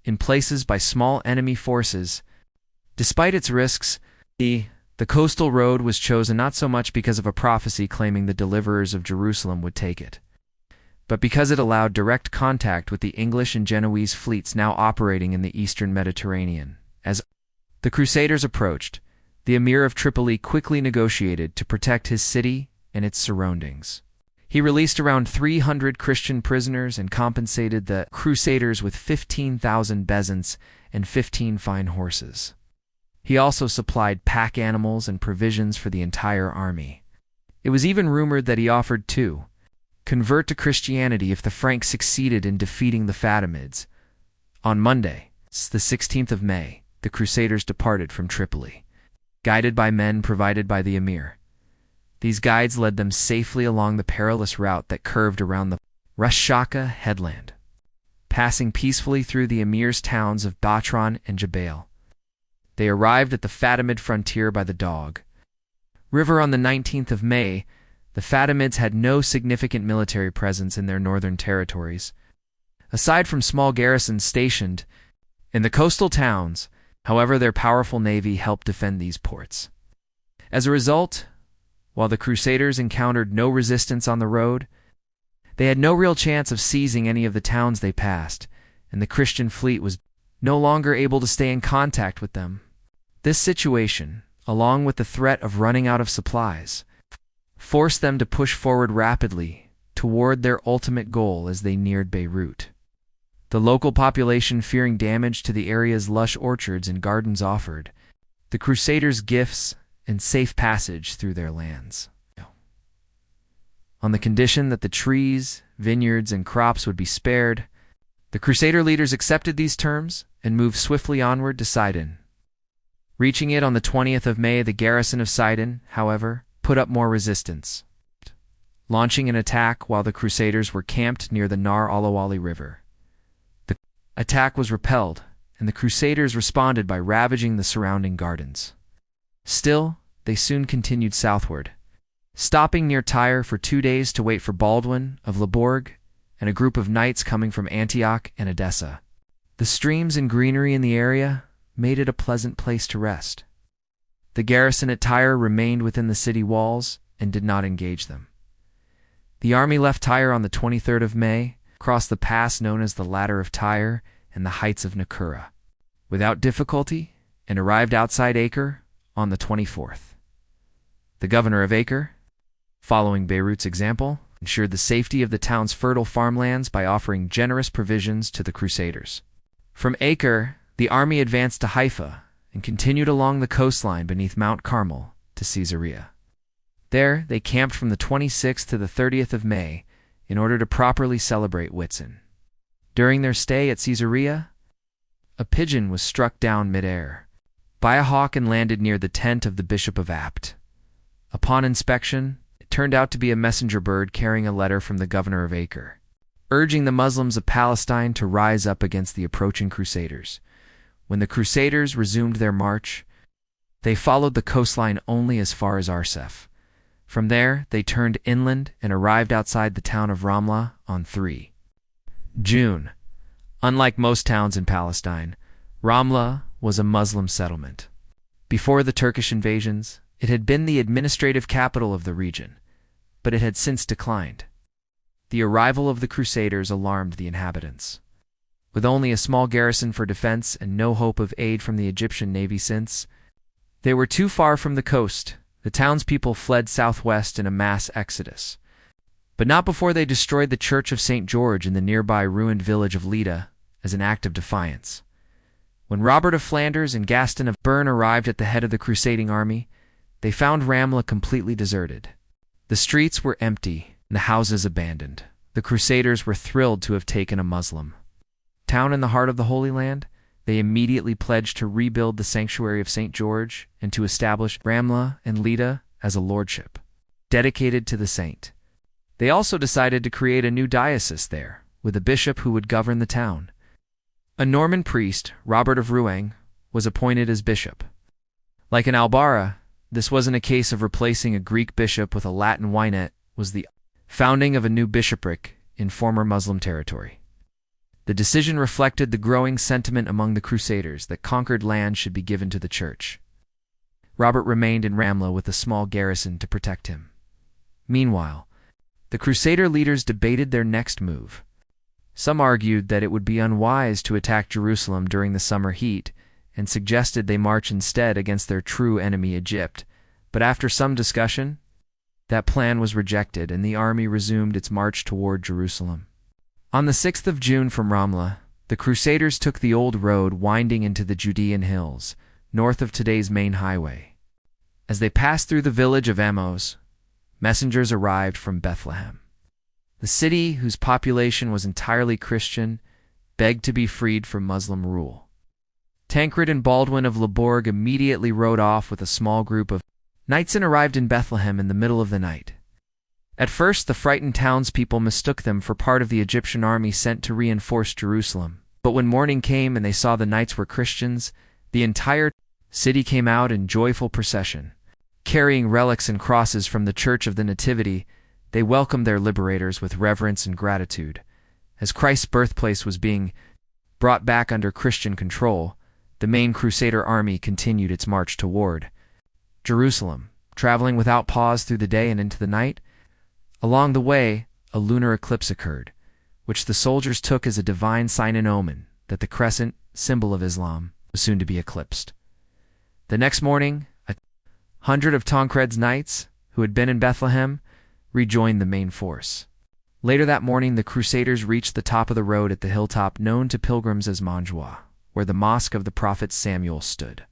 in places by small enemy forces. Despite its risks, the coastal road was chosen not so much because of a prophecy claiming the deliverers of Jerusalem would take it, but because it allowed direct contact with the English and Genoese fleets now operating in the eastern Mediterranean. As the Crusaders approached, the emir of Tripoli quickly negotiated to protect his city and its surroundings. He released around 300 Christian prisoners and compensated the Crusaders with 15,000 bezants and 15 fine horses. He also supplied pack animals and provisions for the entire army. It was even rumored that he offered to convert to Christianity if the Franks succeeded in defeating the Fatimids. On Monday, the 16th of May, the Crusaders departed from Tripoli, guided by men provided by the emir. These guides led them safely along the perilous route that curved around the Rashaka headland, passing peacefully through the emir's towns of Batran and Jabail. They arrived at the Fatimid frontier by the Dog River on the 19th of May. The Fatimids had no significant military presence in their northern territories. Aside from small garrisons stationed in the coastal towns, however, their powerful navy helped defend these ports. As a result, while the Crusaders encountered no resistance on the road, they had no real chance of seizing any of the towns they passed, and the Christian fleet was no longer able to stay in contact with them. This situation, along with the threat of running out of supplies, forced them to push forward rapidly toward their ultimate goal as they neared Beirut. The local population, fearing damage to the area's lush orchards and gardens, offered the Crusaders gifts and safe passage through their lands, on the condition that the trees, vineyards, and crops would be spared. The Crusader leaders accepted these terms and moved swiftly onward to Sidon. Reaching it on the 20th of May, the garrison of Sidon, however, put up more resistance. launching an attack while the Crusaders were camped near the Nar al-Awali River. The attack was repelled, and the Crusaders responded by ravaging the surrounding gardens. Still, they soon continued southward, stopping near Tyre for 2 days to wait for Baldwin of Labourg and a group of knights coming from Antioch and Edessa. The streams and greenery in the area made it a pleasant place to rest. The garrison at Tyre remained within the city walls and did not engage them. The army left Tyre on the 23rd of May, crossed the pass known as the Ladder of Tyre and the Heights of Nakura, without difficulty, and arrived outside Acre on the 24th. The governor of Acre, following Beirut's example, ensured the safety of the town's fertile farmlands by offering generous provisions to the Crusaders. From Acre, the army advanced to Haifa and continued along the coastline beneath Mount Carmel to Caesarea. There, they camped from the 26th to the 30th of May in order to properly celebrate Whitsun. During their stay at Caesarea, a pigeon was struck down mid-air by a hawk and landed near the tent of the Bishop of Apt. Upon inspection, it turned out to be a messenger bird carrying a letter from the governor of Acre, urging the Muslims of Palestine to rise up against the approaching Crusaders. When the Crusaders resumed their march, they followed the coastline only as far as Arsef. From there, they turned inland and arrived outside the town of Ramla on 3 June. Unlike most towns in Palestine, Ramla was a Muslim settlement. Before the Turkish invasions, it had been the administrative capital of the region, but it had since declined. The arrival of the Crusaders alarmed the inhabitants. With only a small garrison for defense and no hope of aid from the Egyptian navy since they were too far from the coast, the townspeople fled southwest in a mass exodus. But not before they destroyed the Church of St. George in the nearby ruined village of Lida as an act of defiance. When Robert of Flanders and Gaston of Bern arrived at the head of the crusading army, they found Ramla completely deserted. The streets were empty and the houses abandoned. The Crusaders were thrilled to have taken a Muslim town in the heart of the Holy Land. They immediately pledged to rebuild the sanctuary of St. George and to establish Ramla and Lida as a lordship, dedicated to the saint. They also decided to create a new diocese there, with a bishop who would govern the town. A Norman priest, Robert of Rouen, was appointed as bishop. Like in Albara, this wasn't a case of replacing a Greek bishop with a Latin winet, was the founding of a new bishopric in former Muslim territory. The decision reflected the growing sentiment among the Crusaders that conquered land should be given to the church. Robert remained in Ramla with a small garrison to protect him. Meanwhile, the Crusader leaders debated their next move. Some argued that it would be unwise to attack Jerusalem during the summer heat and suggested they march instead against their true enemy Egypt, but after some discussion, that plan was rejected and the army resumed its march toward Jerusalem. On the 6th of June from Ramla, the Crusaders took the old road winding into the Judean hills, north of today's main highway. As they passed through the village of Amos, messengers arrived from Bethlehem. The city, whose population was entirely Christian, begged to be freed from Muslim rule. Tancred and Baldwin of Labourg immediately rode off with a small group of knights and arrived in Bethlehem in the middle of the night. At first, the frightened townspeople mistook them for part of the Egyptian army sent to reinforce Jerusalem. But when morning came and they saw the knights were Christians, the entire city came out in joyful procession. Carrying relics and crosses from the Church of the Nativity, they welcomed their liberators with reverence and gratitude. As Christ's birthplace was being brought back under Christian control, the main Crusader army continued its march toward Jerusalem, traveling without pause through the day and into the night. Along the way, a lunar eclipse occurred, which the soldiers took as a divine sign and omen that the crescent, symbol of Islam, was soon to be eclipsed. The next morning, 100 of Tancred's knights, who had been in Bethlehem, rejoined the main force. Later that morning, the Crusaders reached the top of the road at the hilltop known to pilgrims as Montjoie, where the mosque of the prophet Samuel stood.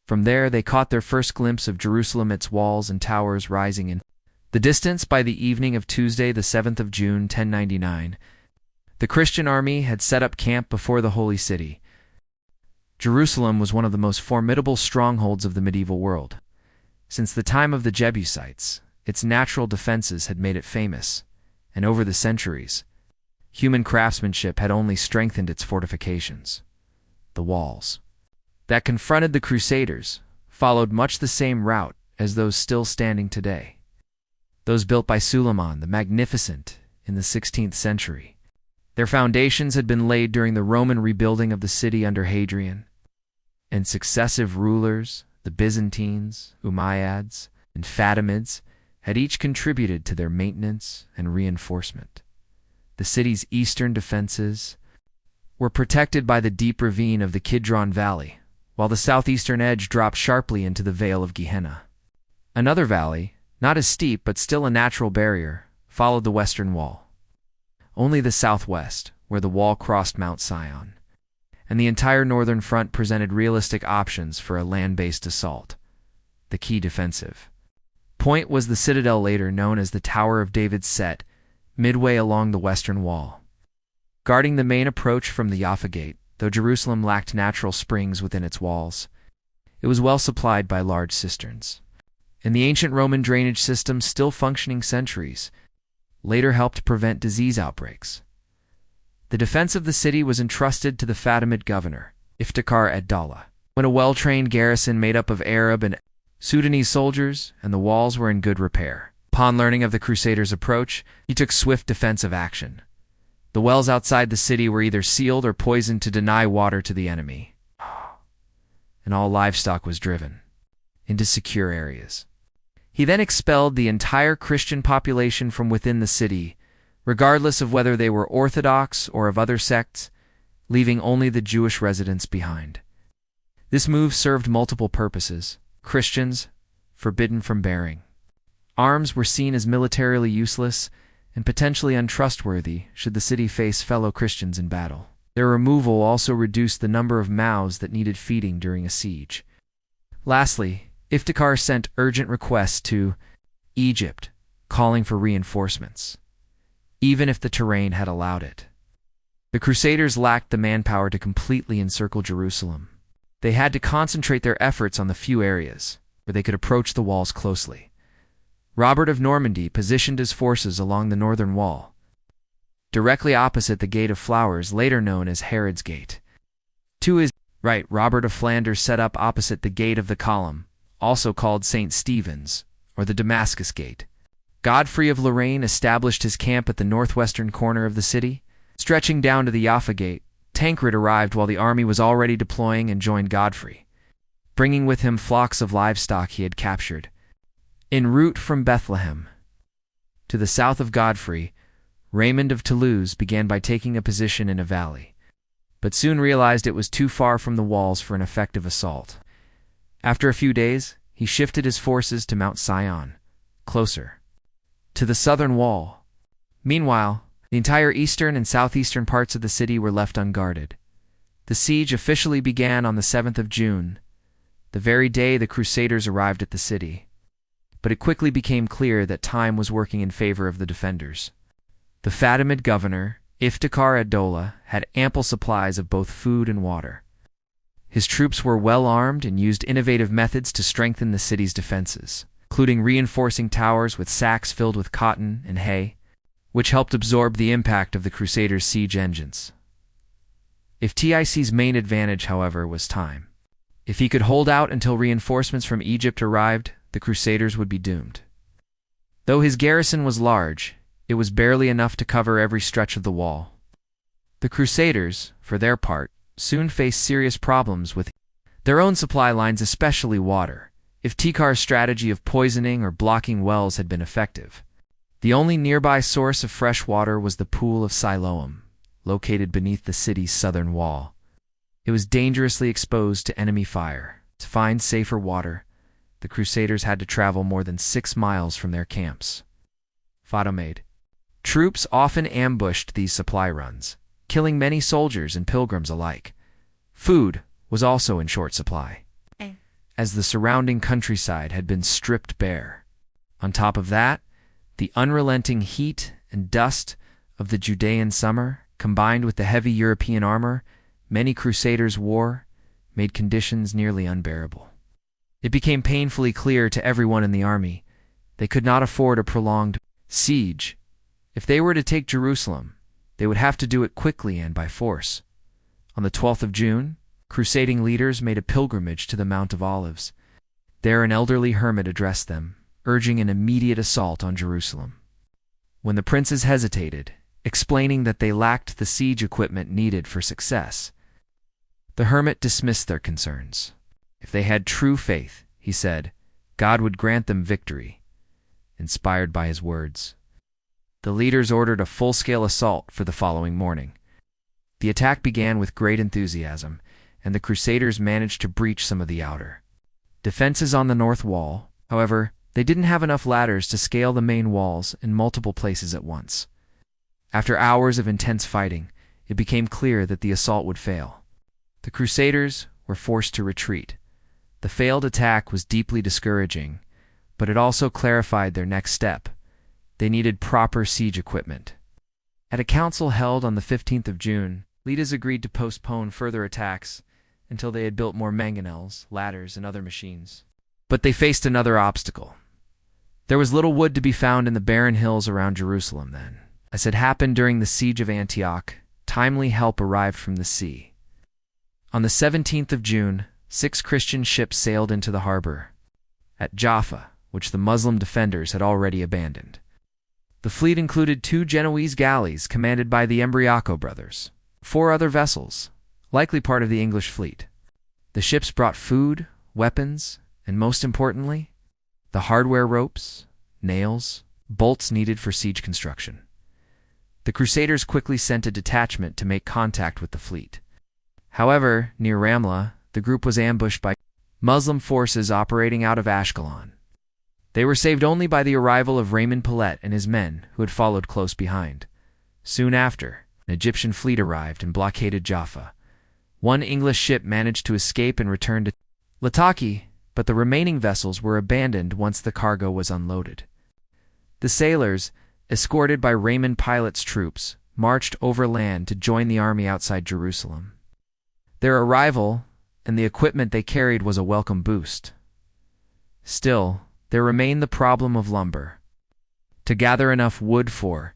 From there, they caught their first glimpse of Jerusalem, its walls and towers rising in the distance. By the evening of Tuesday, the 7th of June, 1099, the Christian army had set up camp before the Holy City. Jerusalem was one of the most formidable strongholds of the medieval world. Since the time of the Jebusites, its natural defenses had made it famous, and over the centuries, human craftsmanship had only strengthened its fortifications. The walls that confronted the Crusaders followed much the same route as those still standing today. Those built by Suleiman the Magnificent in the 16th century. Their foundations had been laid during the Roman rebuilding of the city under Hadrian, and successive rulers, the Byzantines, Umayyads, and Fatimids, had each contributed to their maintenance and reinforcement. The city's eastern defenses were protected by the deep ravine of the Kidron Valley, while the southeastern edge dropped sharply into the Vale of Gehenna. Another valley, not as steep but still a natural barrier, followed the western wall. Only the southwest, where the wall crossed Mount Sion, and the entire northern front presented realistic options for a land-based assault. The key defensive point was the citadel later known as the Tower of David's set, midway along the western wall. Guarding the main approach from the Jaffa Gate, though Jerusalem lacked natural springs within its walls, it was well supplied by large cisterns. And the ancient Roman drainage system, still functioning centuries, later helped prevent disease outbreaks. The defense of the city was entrusted to the Fatimid governor, Iftikhar ad-Dawla. When a well-trained garrison made up of Arab and Sudanese soldiers, and the walls were in good repair. Upon learning of the Crusaders' approach, he took swift defensive action. The wells outside the city were either sealed or poisoned to deny water to the enemy, and all livestock was driven into secure areas. He then expelled the entire Christian population from within the city, regardless of whether they were Orthodox or of other sects, leaving only the Jewish residents behind. This move served multiple purposes. Christians, forbidden from bearing arms, were seen as militarily useless and potentially untrustworthy should the city face fellow Christians in battle. Their removal also reduced the number of mouths that needed feeding during a siege. Lastly, Iftikhar sent urgent requests to Egypt, calling for reinforcements, even if the terrain had allowed it. The Crusaders lacked the manpower to completely encircle Jerusalem. They had to concentrate their efforts on the few areas where they could approach the walls closely. Robert of Normandy positioned his forces along the northern wall, directly opposite the Gate of Flowers, later known as Herod's Gate. To his right, Robert of Flanders set up opposite the Gate of the Column, also called St. Stephen's, or the Damascus Gate. Godfrey of Lorraine established his camp at the northwestern corner of the city, stretching down to the Jaffa Gate. Tancred arrived while the army was already deploying and joined Godfrey, bringing with him flocks of livestock he had captured. En route from Bethlehem to the south of Godfrey, Raymond of Toulouse began by taking a position in a valley, but soon realized it was too far from the walls for an effective assault. After a few days, he shifted his forces to Mount Sion, closer to the southern wall. Meanwhile, the entire eastern and southeastern parts of the city were left unguarded. The siege officially began on the 7th of June, the very day the Crusaders arrived at the city. But it quickly became clear that time was working in favor of the defenders. The Fatimid governor, Iftikhar ad-Dawla, had ample supplies of both food and water. His troops were well armed and used innovative methods to strengthen the city's defenses, including reinforcing towers with sacks filled with cotton and hay, which helped absorb the impact of the Crusaders' siege engines. Iftikh's main advantage, however, was time. If he could hold out until reinforcements from Egypt arrived, the Crusaders would be doomed. Though his garrison was large, it was barely enough to cover every stretch of the wall. The Crusaders, for their part, soon faced serious problems with their own supply lines, especially water. Iftikhar's strategy of poisoning or blocking wells had been effective. The only nearby source of fresh water was the Pool of Siloam, located beneath the city's southern wall. It was dangerously exposed to enemy fire. To find safer water, the Crusaders had to travel more than 6 miles from their camps. Fatimid troops often ambushed these supply runs, killing many soldiers and pilgrims alike. Food was also in short supply, as the surrounding countryside had been stripped bare. On top of that, the unrelenting heat and dust of the Judean summer, combined with the heavy European armor many Crusaders wore, made conditions nearly unbearable. It became painfully clear to everyone in the army They could not afford a prolonged siege. If they were to take Jerusalem, they would have to do it quickly and by force. On the 12th of June, crusading leaders made a pilgrimage to the Mount of Olives. There an elderly hermit addressed them, urging an immediate assault on Jerusalem. When the princes hesitated, explaining that they lacked the siege equipment needed for success, the hermit dismissed their concerns. If they had true faith, he said, God would grant them victory. Inspired by his words, the leaders ordered a full-scale assault for the following morning. The attack began with great enthusiasm, and the Crusaders managed to breach some of the outer defenses on the north wall. However, they didn't have enough ladders to scale the main walls in multiple places at once. After hours of intense fighting, it became clear that the assault would fail. The Crusaders were forced to retreat. The failed attack was deeply discouraging, but it also clarified their next step. They needed proper siege equipment. At a council held on the 15th of June, leaders agreed to postpone further attacks until they had built more mangonels, ladders, and other machines. But they faced another obstacle. There was little wood to be found in the barren hills around Jerusalem then. As had happened during the siege of Antioch, timely help arrived from the sea. On the 17th of June, 6 Christian ships sailed into the harbor at Jaffa, which the Muslim defenders had already abandoned. The fleet included 2 Genoese galleys commanded by the Embriaco brothers, 4 other vessels, likely part of the English fleet. The ships brought food, weapons, and most importantly, the hardware ropes, nails, bolts needed for siege construction. The Crusaders quickly sent a detachment to make contact with the fleet. However, near Ramla, the group was ambushed by Muslim forces operating out of Ashkelon. They were saved only by the arrival of Raymond and his men, who had followed close behind. Soon after, an Egyptian fleet arrived and blockaded Jaffa. 1 English ship managed to escape and return to Lataki, but the remaining vessels were abandoned once the cargo was unloaded. The sailors, escorted by Raymond Pilot's troops, marched overland to join the army outside Jerusalem. Their arrival and the equipment they carried was a welcome boost. Still, there remained the problem of lumber. To gather enough wood for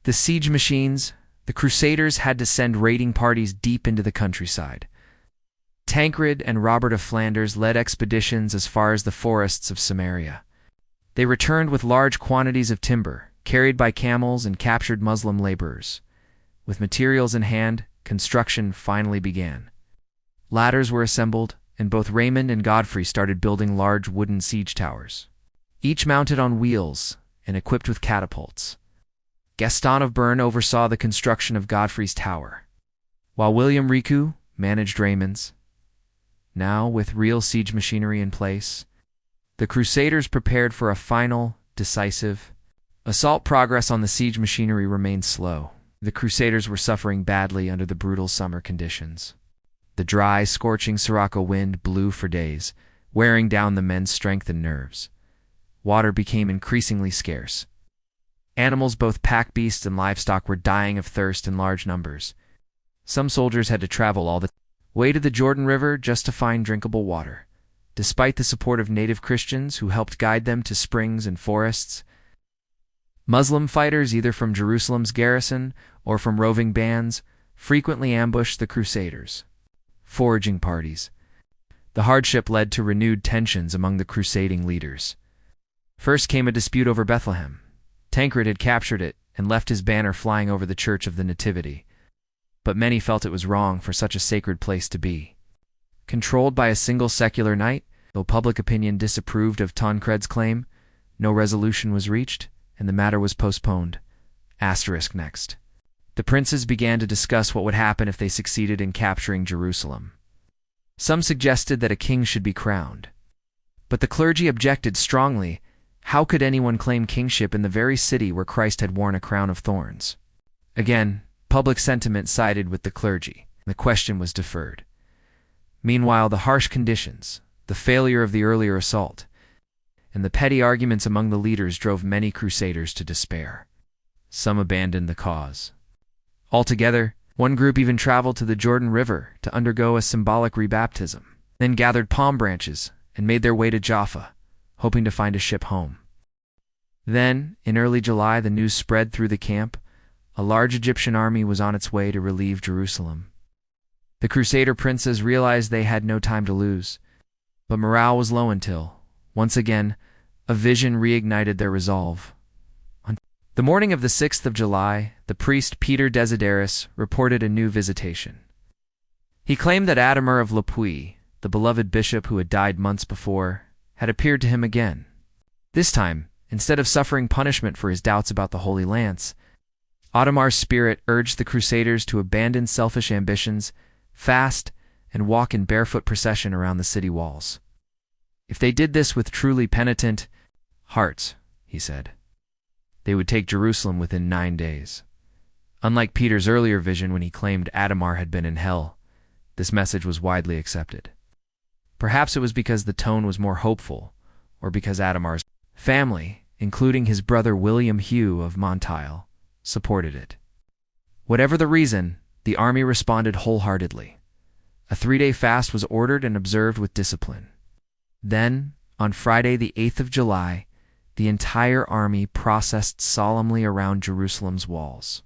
the siege machines, the Crusaders had to send raiding parties deep into the countryside. Tancred and Robert of Flanders led expeditions as far as the forests of Samaria. They returned with large quantities of timber, carried by camels and captured Muslim laborers. With materials in hand, construction finally began. Ladders were assembled, and both Raymond and Godfrey started building large wooden siege towers, each mounted on wheels and equipped with catapults. Gaston of Bern oversaw the construction of Godfrey's tower, while William Ricu managed Raymond's. Now, with real siege machinery in place, the Crusaders prepared for a final, decisive assault. Progress on the siege machinery remained slow. The Crusaders were suffering badly under the brutal summer conditions. The dry, scorching Sirocco wind blew for days, wearing down the men's strength and nerves. Water became increasingly scarce. Animals, both pack beasts and livestock, were dying of thirst in large numbers. Some soldiers had to travel all the way to the Jordan River just to find drinkable water. Despite the support of native Christians who helped guide them to springs and forests, Muslim fighters, either from Jerusalem's garrison or from roving bands, frequently ambushed the Crusaders. Foraging parties. The hardship led to renewed tensions among the crusading leaders. First came a dispute over Bethlehem. Tancred had captured it and left his banner flying over the Church of the Nativity, but many felt it was wrong for such a sacred place to be. Controlled by a single secular knight, though public opinion disapproved of Tancred's claim, no resolution was reached, and the matter was postponed. Next. The princes began to discuss what would happen if they succeeded in capturing Jerusalem. Some suggested that a king should be crowned, but the clergy objected strongly. How could anyone claim kingship in the very city where Christ had worn a crown of thorns? Again, public sentiment sided with the clergy. The question was deferred. Meanwhile, the harsh conditions, the failure of the earlier assault, and the petty arguments among the leaders drove many crusaders to despair. Some abandoned the cause. Altogether, one group even traveled to the Jordan River to undergo a symbolic rebaptism, then gathered palm branches and made their way to Jaffa, hoping to find a ship home. Then, in early July, the news spread through the camp. A large Egyptian army was on its way to relieve Jerusalem. The Crusader princes realized they had no time to lose, but morale was low until, once again, a vision reignited their resolve. On the morning of the 6th of July, the priest Peter Desiderius reported a new visitation. He claimed that Adhemar of Lepuy, the beloved bishop who had died months before, had appeared to him again. This time, instead of suffering punishment for his doubts about the Holy Lance, Adhemar's spirit urged the Crusaders to abandon selfish ambitions, fast, and walk in barefoot procession around the city walls. If they did this with truly penitent hearts, he said, they would take Jerusalem within 9 days. Unlike Peter's earlier vision when he claimed Adhemar had been in hell, this message was widely accepted. Perhaps it was because the tone was more hopeful, or because Adhemar's family, including his brother William Hugh of Montile, supported it. Whatever the reason, the army responded wholeheartedly. A 3-day fast was ordered and observed with discipline. Then, on Friday the 8th of July, the entire army processed solemnly around Jerusalem's walls.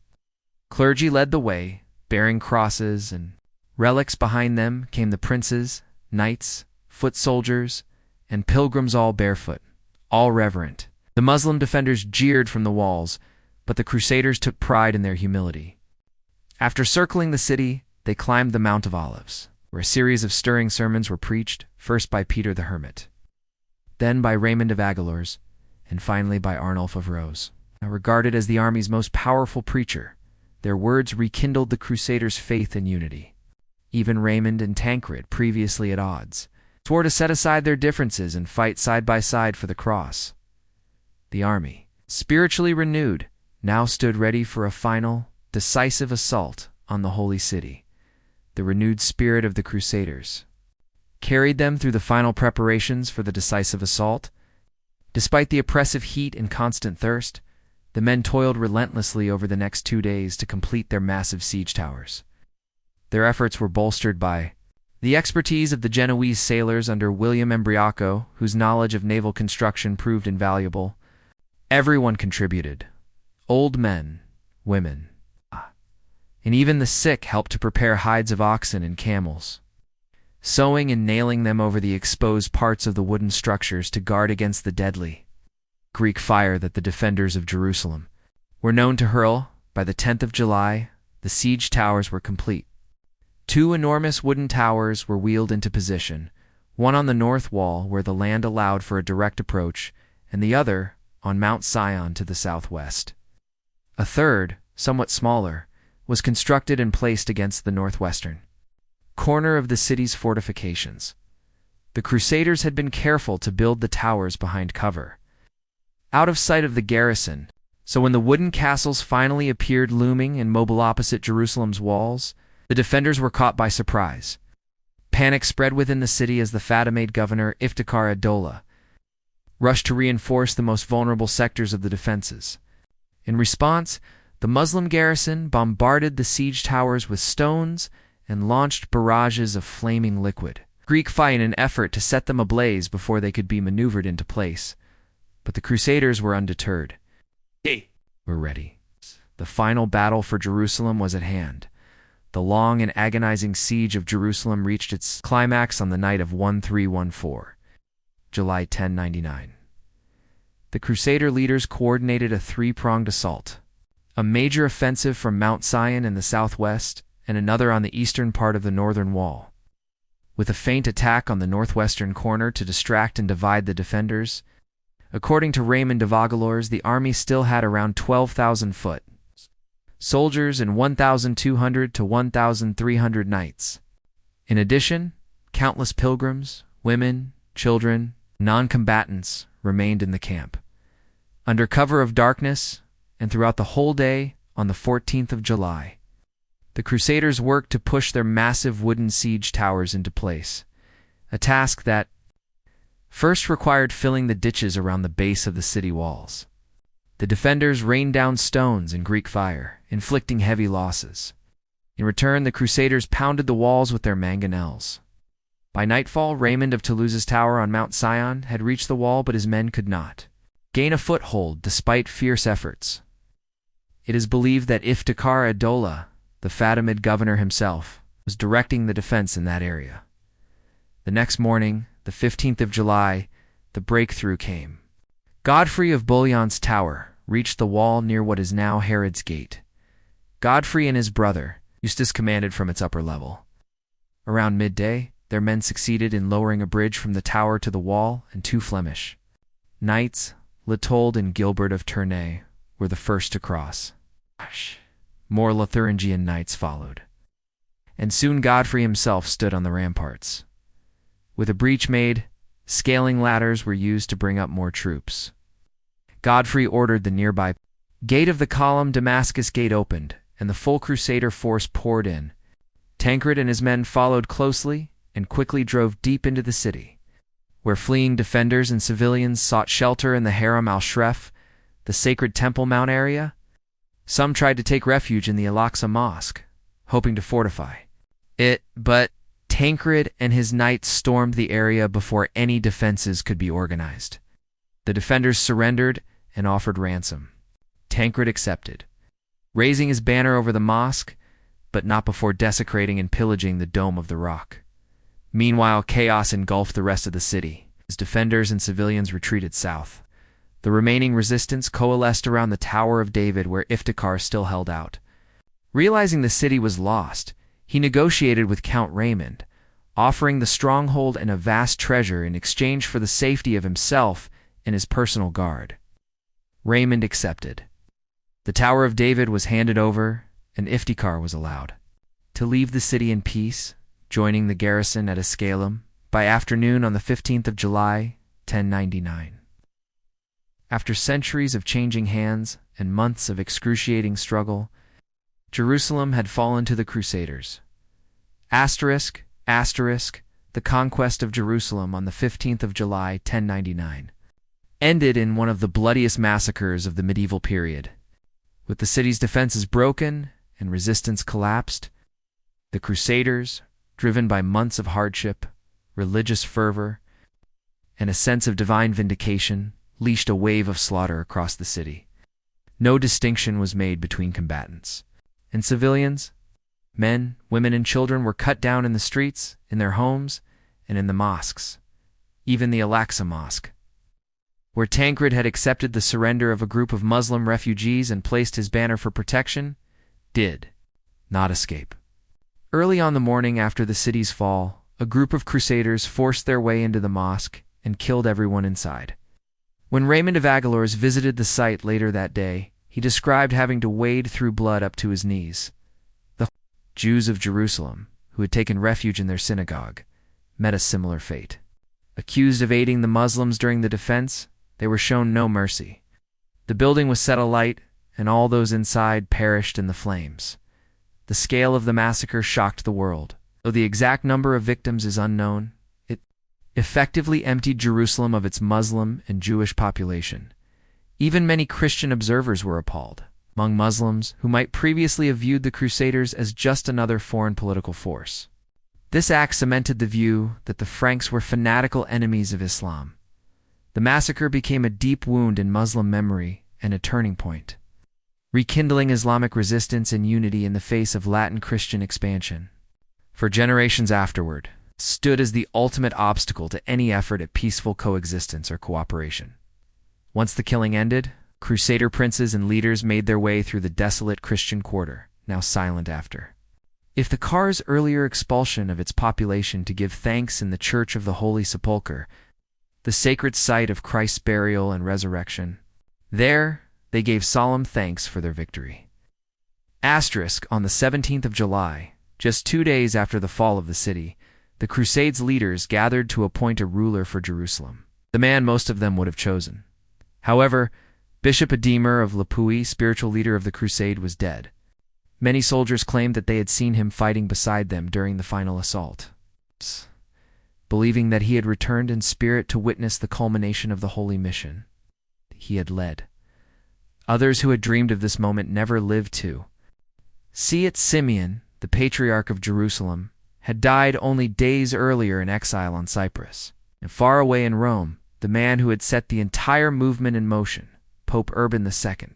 Clergy led the way, bearing crosses and relics. Behind them came the princes, knights, foot soldiers, and pilgrims, all barefoot, all reverent. The Muslim defenders jeered from the walls, but the Crusaders took pride in their humility. After circling the city, they climbed the Mount of Olives, where a series of stirring sermons were preached, first by Peter the Hermit, then by Raymond of Aguilars, and finally by Arnulf of Rose. Now regarded as the army's most powerful preacher, their words rekindled the Crusaders' faith and unity. Even Raymond and Tancred, previously at odds, swore to set aside their differences and fight side by side for the cross. The army, spiritually renewed, now stood ready for a final, decisive assault on the Holy City. The renewed spirit of the Crusaders carried them through the final preparations for the decisive assault. Despite the oppressive heat and constant thirst, the men toiled relentlessly over the next 2 days to complete their massive siege towers. Their efforts were bolstered by the expertise of the Genoese sailors under William Embriaco, whose knowledge of naval construction proved invaluable. Everyone contributed. Old men, women, and even the sick helped to prepare hides of oxen and camels, sewing and nailing them over the exposed parts of the wooden structures to guard against the deadly Greek fire that the defenders of Jerusalem were known to hurl. By the 10th of July, the siege towers were complete. 2 enormous wooden towers were wheeled into position, one on the north wall where the land allowed for a direct approach, and the other on Mount Sion to the southwest. A third, somewhat smaller, was constructed and placed against the northwestern corner of the city's fortifications. The Crusaders had been careful to build the towers behind cover, out of sight of the garrison, so when the wooden castles finally appeared looming and mobile opposite Jerusalem's walls, the defenders were caught by surprise. Panic spread within the city as the Fatimid governor Iftikhar ad-Dowlah rushed to reinforce the most vulnerable sectors of the defenses. In response, the Muslim garrison bombarded the siege towers with stones and launched barrages of flaming liquid Greek fire in an effort to set them ablaze before they could be maneuvered into place. But the Crusaders were undeterred. They were ready. The final battle for Jerusalem was at hand. The long and agonizing siege of Jerusalem reached its climax on the night of 1314, July 1099. The Crusader leaders coordinated a 3-pronged assault: a major offensive from Mount Sion in the southwest, and another on the eastern part of the northern wall, with a feint attack on the northwestern corner to distract and divide the defenders. According to Raymond of Aguilars, the army still had around 12,000 foot soldiers and 1,200 to 1,300 knights. In addition, countless pilgrims, women, children, non-combatants remained in the camp. Under cover of darkness, and throughout the whole day on the 14th of July, the Crusaders worked to push their massive wooden siege towers into place, a task that first required filling the ditches around the base of the city walls. The defenders rained down stones and Greek fire, inflicting heavy losses. In return, the Crusaders pounded the walls with their mangonels. By nightfall, Raymond of Toulouse's tower on Mount Sion had reached the wall, but his men could not gain a foothold despite fierce efforts. It is believed that Iftikhar ad-Dowlah, the Fatimid governor himself, was directing the defense in that area. The next morning, the 15th of July, the breakthrough came. Godfrey of Bouillon's tower reached the wall near what is now Herod's Gate. Godfrey and his brother, Eustace, commanded from its upper level. Around midday, their men succeeded in lowering a bridge from the tower to the wall, and 2 Flemish knights, Litold and Gilbert of Tournai, were the first to cross. More Lotharingian knights followed. And soon Godfrey himself stood on the ramparts. With a breach made, scaling ladders were used to bring up more troops. Godfrey ordered the nearby gate of the column Damascus Gate opened, and the full Crusader force poured in. Tancred and his men followed closely and quickly drove deep into the city, where fleeing defenders and civilians sought shelter in the Haram al-Shref, the sacred Temple Mount area. Some tried to take refuge in the Al-Aqsa Mosque, hoping to fortify it, but Tancred and his knights stormed the area before any defenses could be organized. The defenders surrendered and offered ransom. Tancred accepted, raising his banner over the mosque, but not before desecrating and pillaging the Dome of the Rock. Meanwhile, chaos engulfed the rest of the city, as defenders and civilians retreated south. The remaining resistance coalesced around the Tower of David, where Iftikhar still held out. Realizing the city was lost, he negotiated with Count Raymond, offering the stronghold and a vast treasure in exchange for the safety of himself and his personal guard. Raymond accepted. The Tower of David was handed over, and Iftikhar was allowed to leave the city in peace, joining the garrison at Ascalon by afternoon on the 15th of July, 1099. After centuries of changing hands and months of excruciating struggle, Jerusalem had fallen to the Crusaders. Asterisk, the conquest of Jerusalem on the 15th of July, 1099, ended in one of the bloodiest massacres of the medieval period. With the city's defenses broken and resistance collapsed, the Crusaders, driven by months of hardship, religious fervor, and a sense of divine vindication, leashed a wave of slaughter across the city. No distinction was made between combatants and civilians. Men, women, and children were cut down in the streets, in their homes, and in the mosques, even the Al-Aqsa Mosque, where Tancred had accepted the surrender of a group of Muslim refugees and placed his banner for protection, did not escape. Early on the morning after the city's fall, a group of Crusaders forced their way into the mosque and killed everyone inside. When Raymond of Aguilars visited the site later that day, he described having to wade through blood up to his knees. The Jews of Jerusalem, who had taken refuge in their synagogue, met a similar fate. Accused of aiding the Muslims during the defense, they were shown no mercy. The building was set alight, and all those inside perished in the flames. The scale of the massacre shocked the world. Though the exact number of victims is unknown, it effectively emptied Jerusalem of its Muslim and Jewish population. Even many Christian observers were appalled, among Muslims who might previously have viewed the Crusaders as just another foreign political force. This act cemented the view that the Franks were fanatical enemies of Islam. The massacre became a deep wound in Muslim memory and a turning point, rekindling Islamic resistance and unity in the face of Latin Christian expansion. For generations afterward, it stood as the ultimate obstacle to any effort at peaceful coexistence or cooperation. Once the killing ended, Crusader princes and leaders made their way through the desolate Christian quarter, now silent after. Iftikhar's earlier expulsion of its population to give thanks in the Church of the Holy Sepulchre, the sacred site of Christ's burial and resurrection, there they gave solemn thanks for their victory. Asterisk, on the 17th of July, just 2 days after the fall of the city, the Crusades' leaders gathered to appoint a ruler for Jerusalem, the man most of them would have chosen. However, Bishop Ademar of Lipui, spiritual leader of the crusade, was dead. Many soldiers claimed that they had seen him fighting beside them during the final assault, believing that he had returned in spirit to witness the culmination of the holy mission he had led. Others who had dreamed of this moment never lived to see it. Simeon, the patriarch of Jerusalem, had died only days earlier in exile on Cyprus, and far away in Rome, the man who had set the entire movement in motion, Pope Urban II,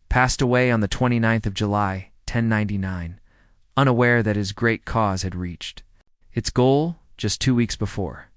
passed away on the 29th of July, 1099, unaware that his great cause had reached its goal just 2 weeks before.